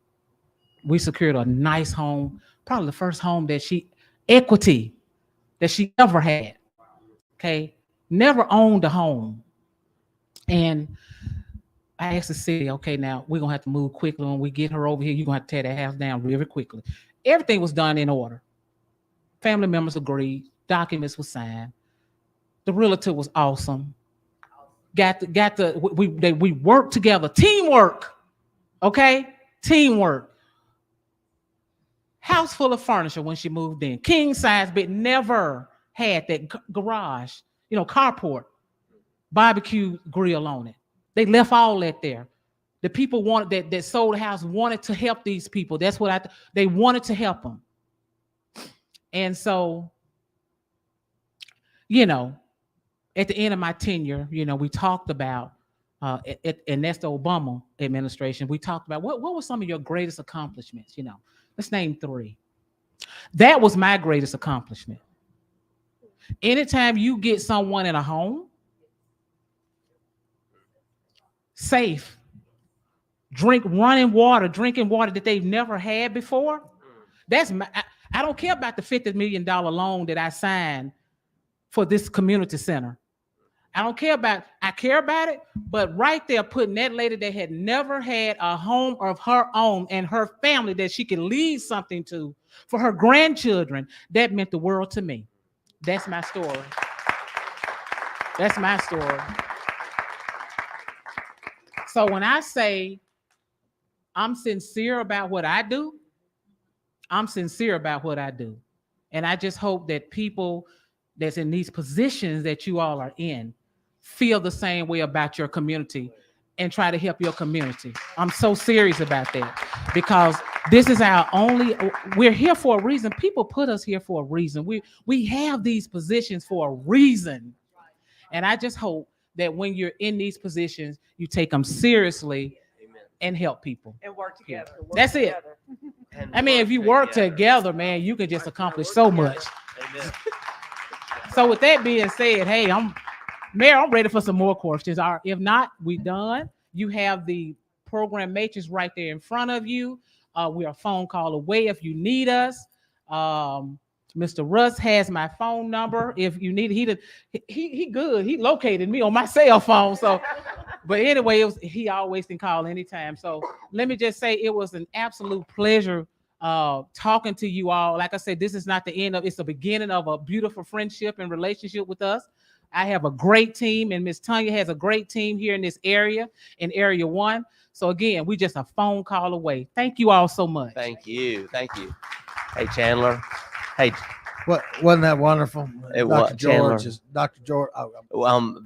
We secured a nice home, probably the first home equity that she ever had. Okay. Never owned a home. And I asked the city, okay, now we're going to have to move quickly. When we get her over here, you're going to have to tear that house down really quickly. Everything was done in order. Family members agreed. Documents were signed. The realtor was awesome. We worked together. Teamwork. Okay? Teamwork. House full of furniture when she moved in. King size bed. Never had that garage, carport, barbecue grill on it. They left all that there. The people that sold the house wanted to help these people. That's what they wanted to help them. And so, at the end of my tenure, we talked about, and that's the Obama administration, we talked about what were some of your greatest accomplishments? Let's name 3. That was my greatest accomplishment. Anytime you get someone in a home, safe, drinking water that they've never had before. I don't care about the $50 million loan that I signed for this community center. I care about it, but right there, putting that lady that had never had a home of her own and her family that she can leave something to for her grandchildren, that meant the world to me. That's my story. That's my story. So when I say I'm sincere about what I do, I'm sincere about what I do. And I just hope that people that's in these positions that you all are in feel the same way about your community and try to help your community. I'm so serious about that because this is our only, we're here for a reason. People put us here for a reason. We have these positions for a reason. And I just hope that when you're in these positions, you take them seriously and help people. And work together. That's it. I mean, if you work together, man, you can just accomplish so much. So with that being said, hey, Mayor, I'm ready for some more questions. If not, we done. You have the program matrix right there in front of you. We are a phone call away if you need us. Mr. Russ has my phone number. If you need, he good. He located me on my cell phone. So, but anyway, he always can call anytime. So let me just say it was an absolute pleasure talking to you all. Like I said, this is not the end of, it's the beginning of a beautiful friendship and relationship with us. I have a great team, and Miss Tanya has a great team here in this area, in Area 1. So again, we just a phone call away. Thank you all so much. Thank you. Thank you. Hey, Chandler. Hey. Wasn't that wonderful? It Dr. was, George Chandler. Dr. George.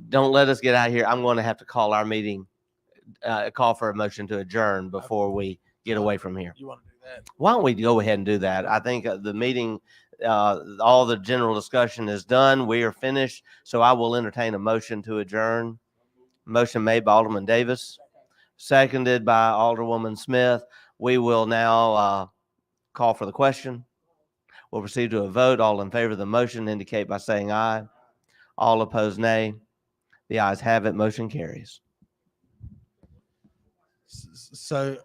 Don't let us get out of here. I'm going to have to call our meeting, call for a motion to adjourn before we get away from here. You want to do that? Why don't we go ahead and do that? I think the meeting, all the general discussion is done. We are finished. So I will entertain a motion to adjourn. Motion made by Alderman Davis, seconded by Alderwoman Smith. We will now call for the question. We'll proceed to a vote. All in favor of the motion indicate by saying aye. All opposed, nay. The ayes have it. Motion carries. So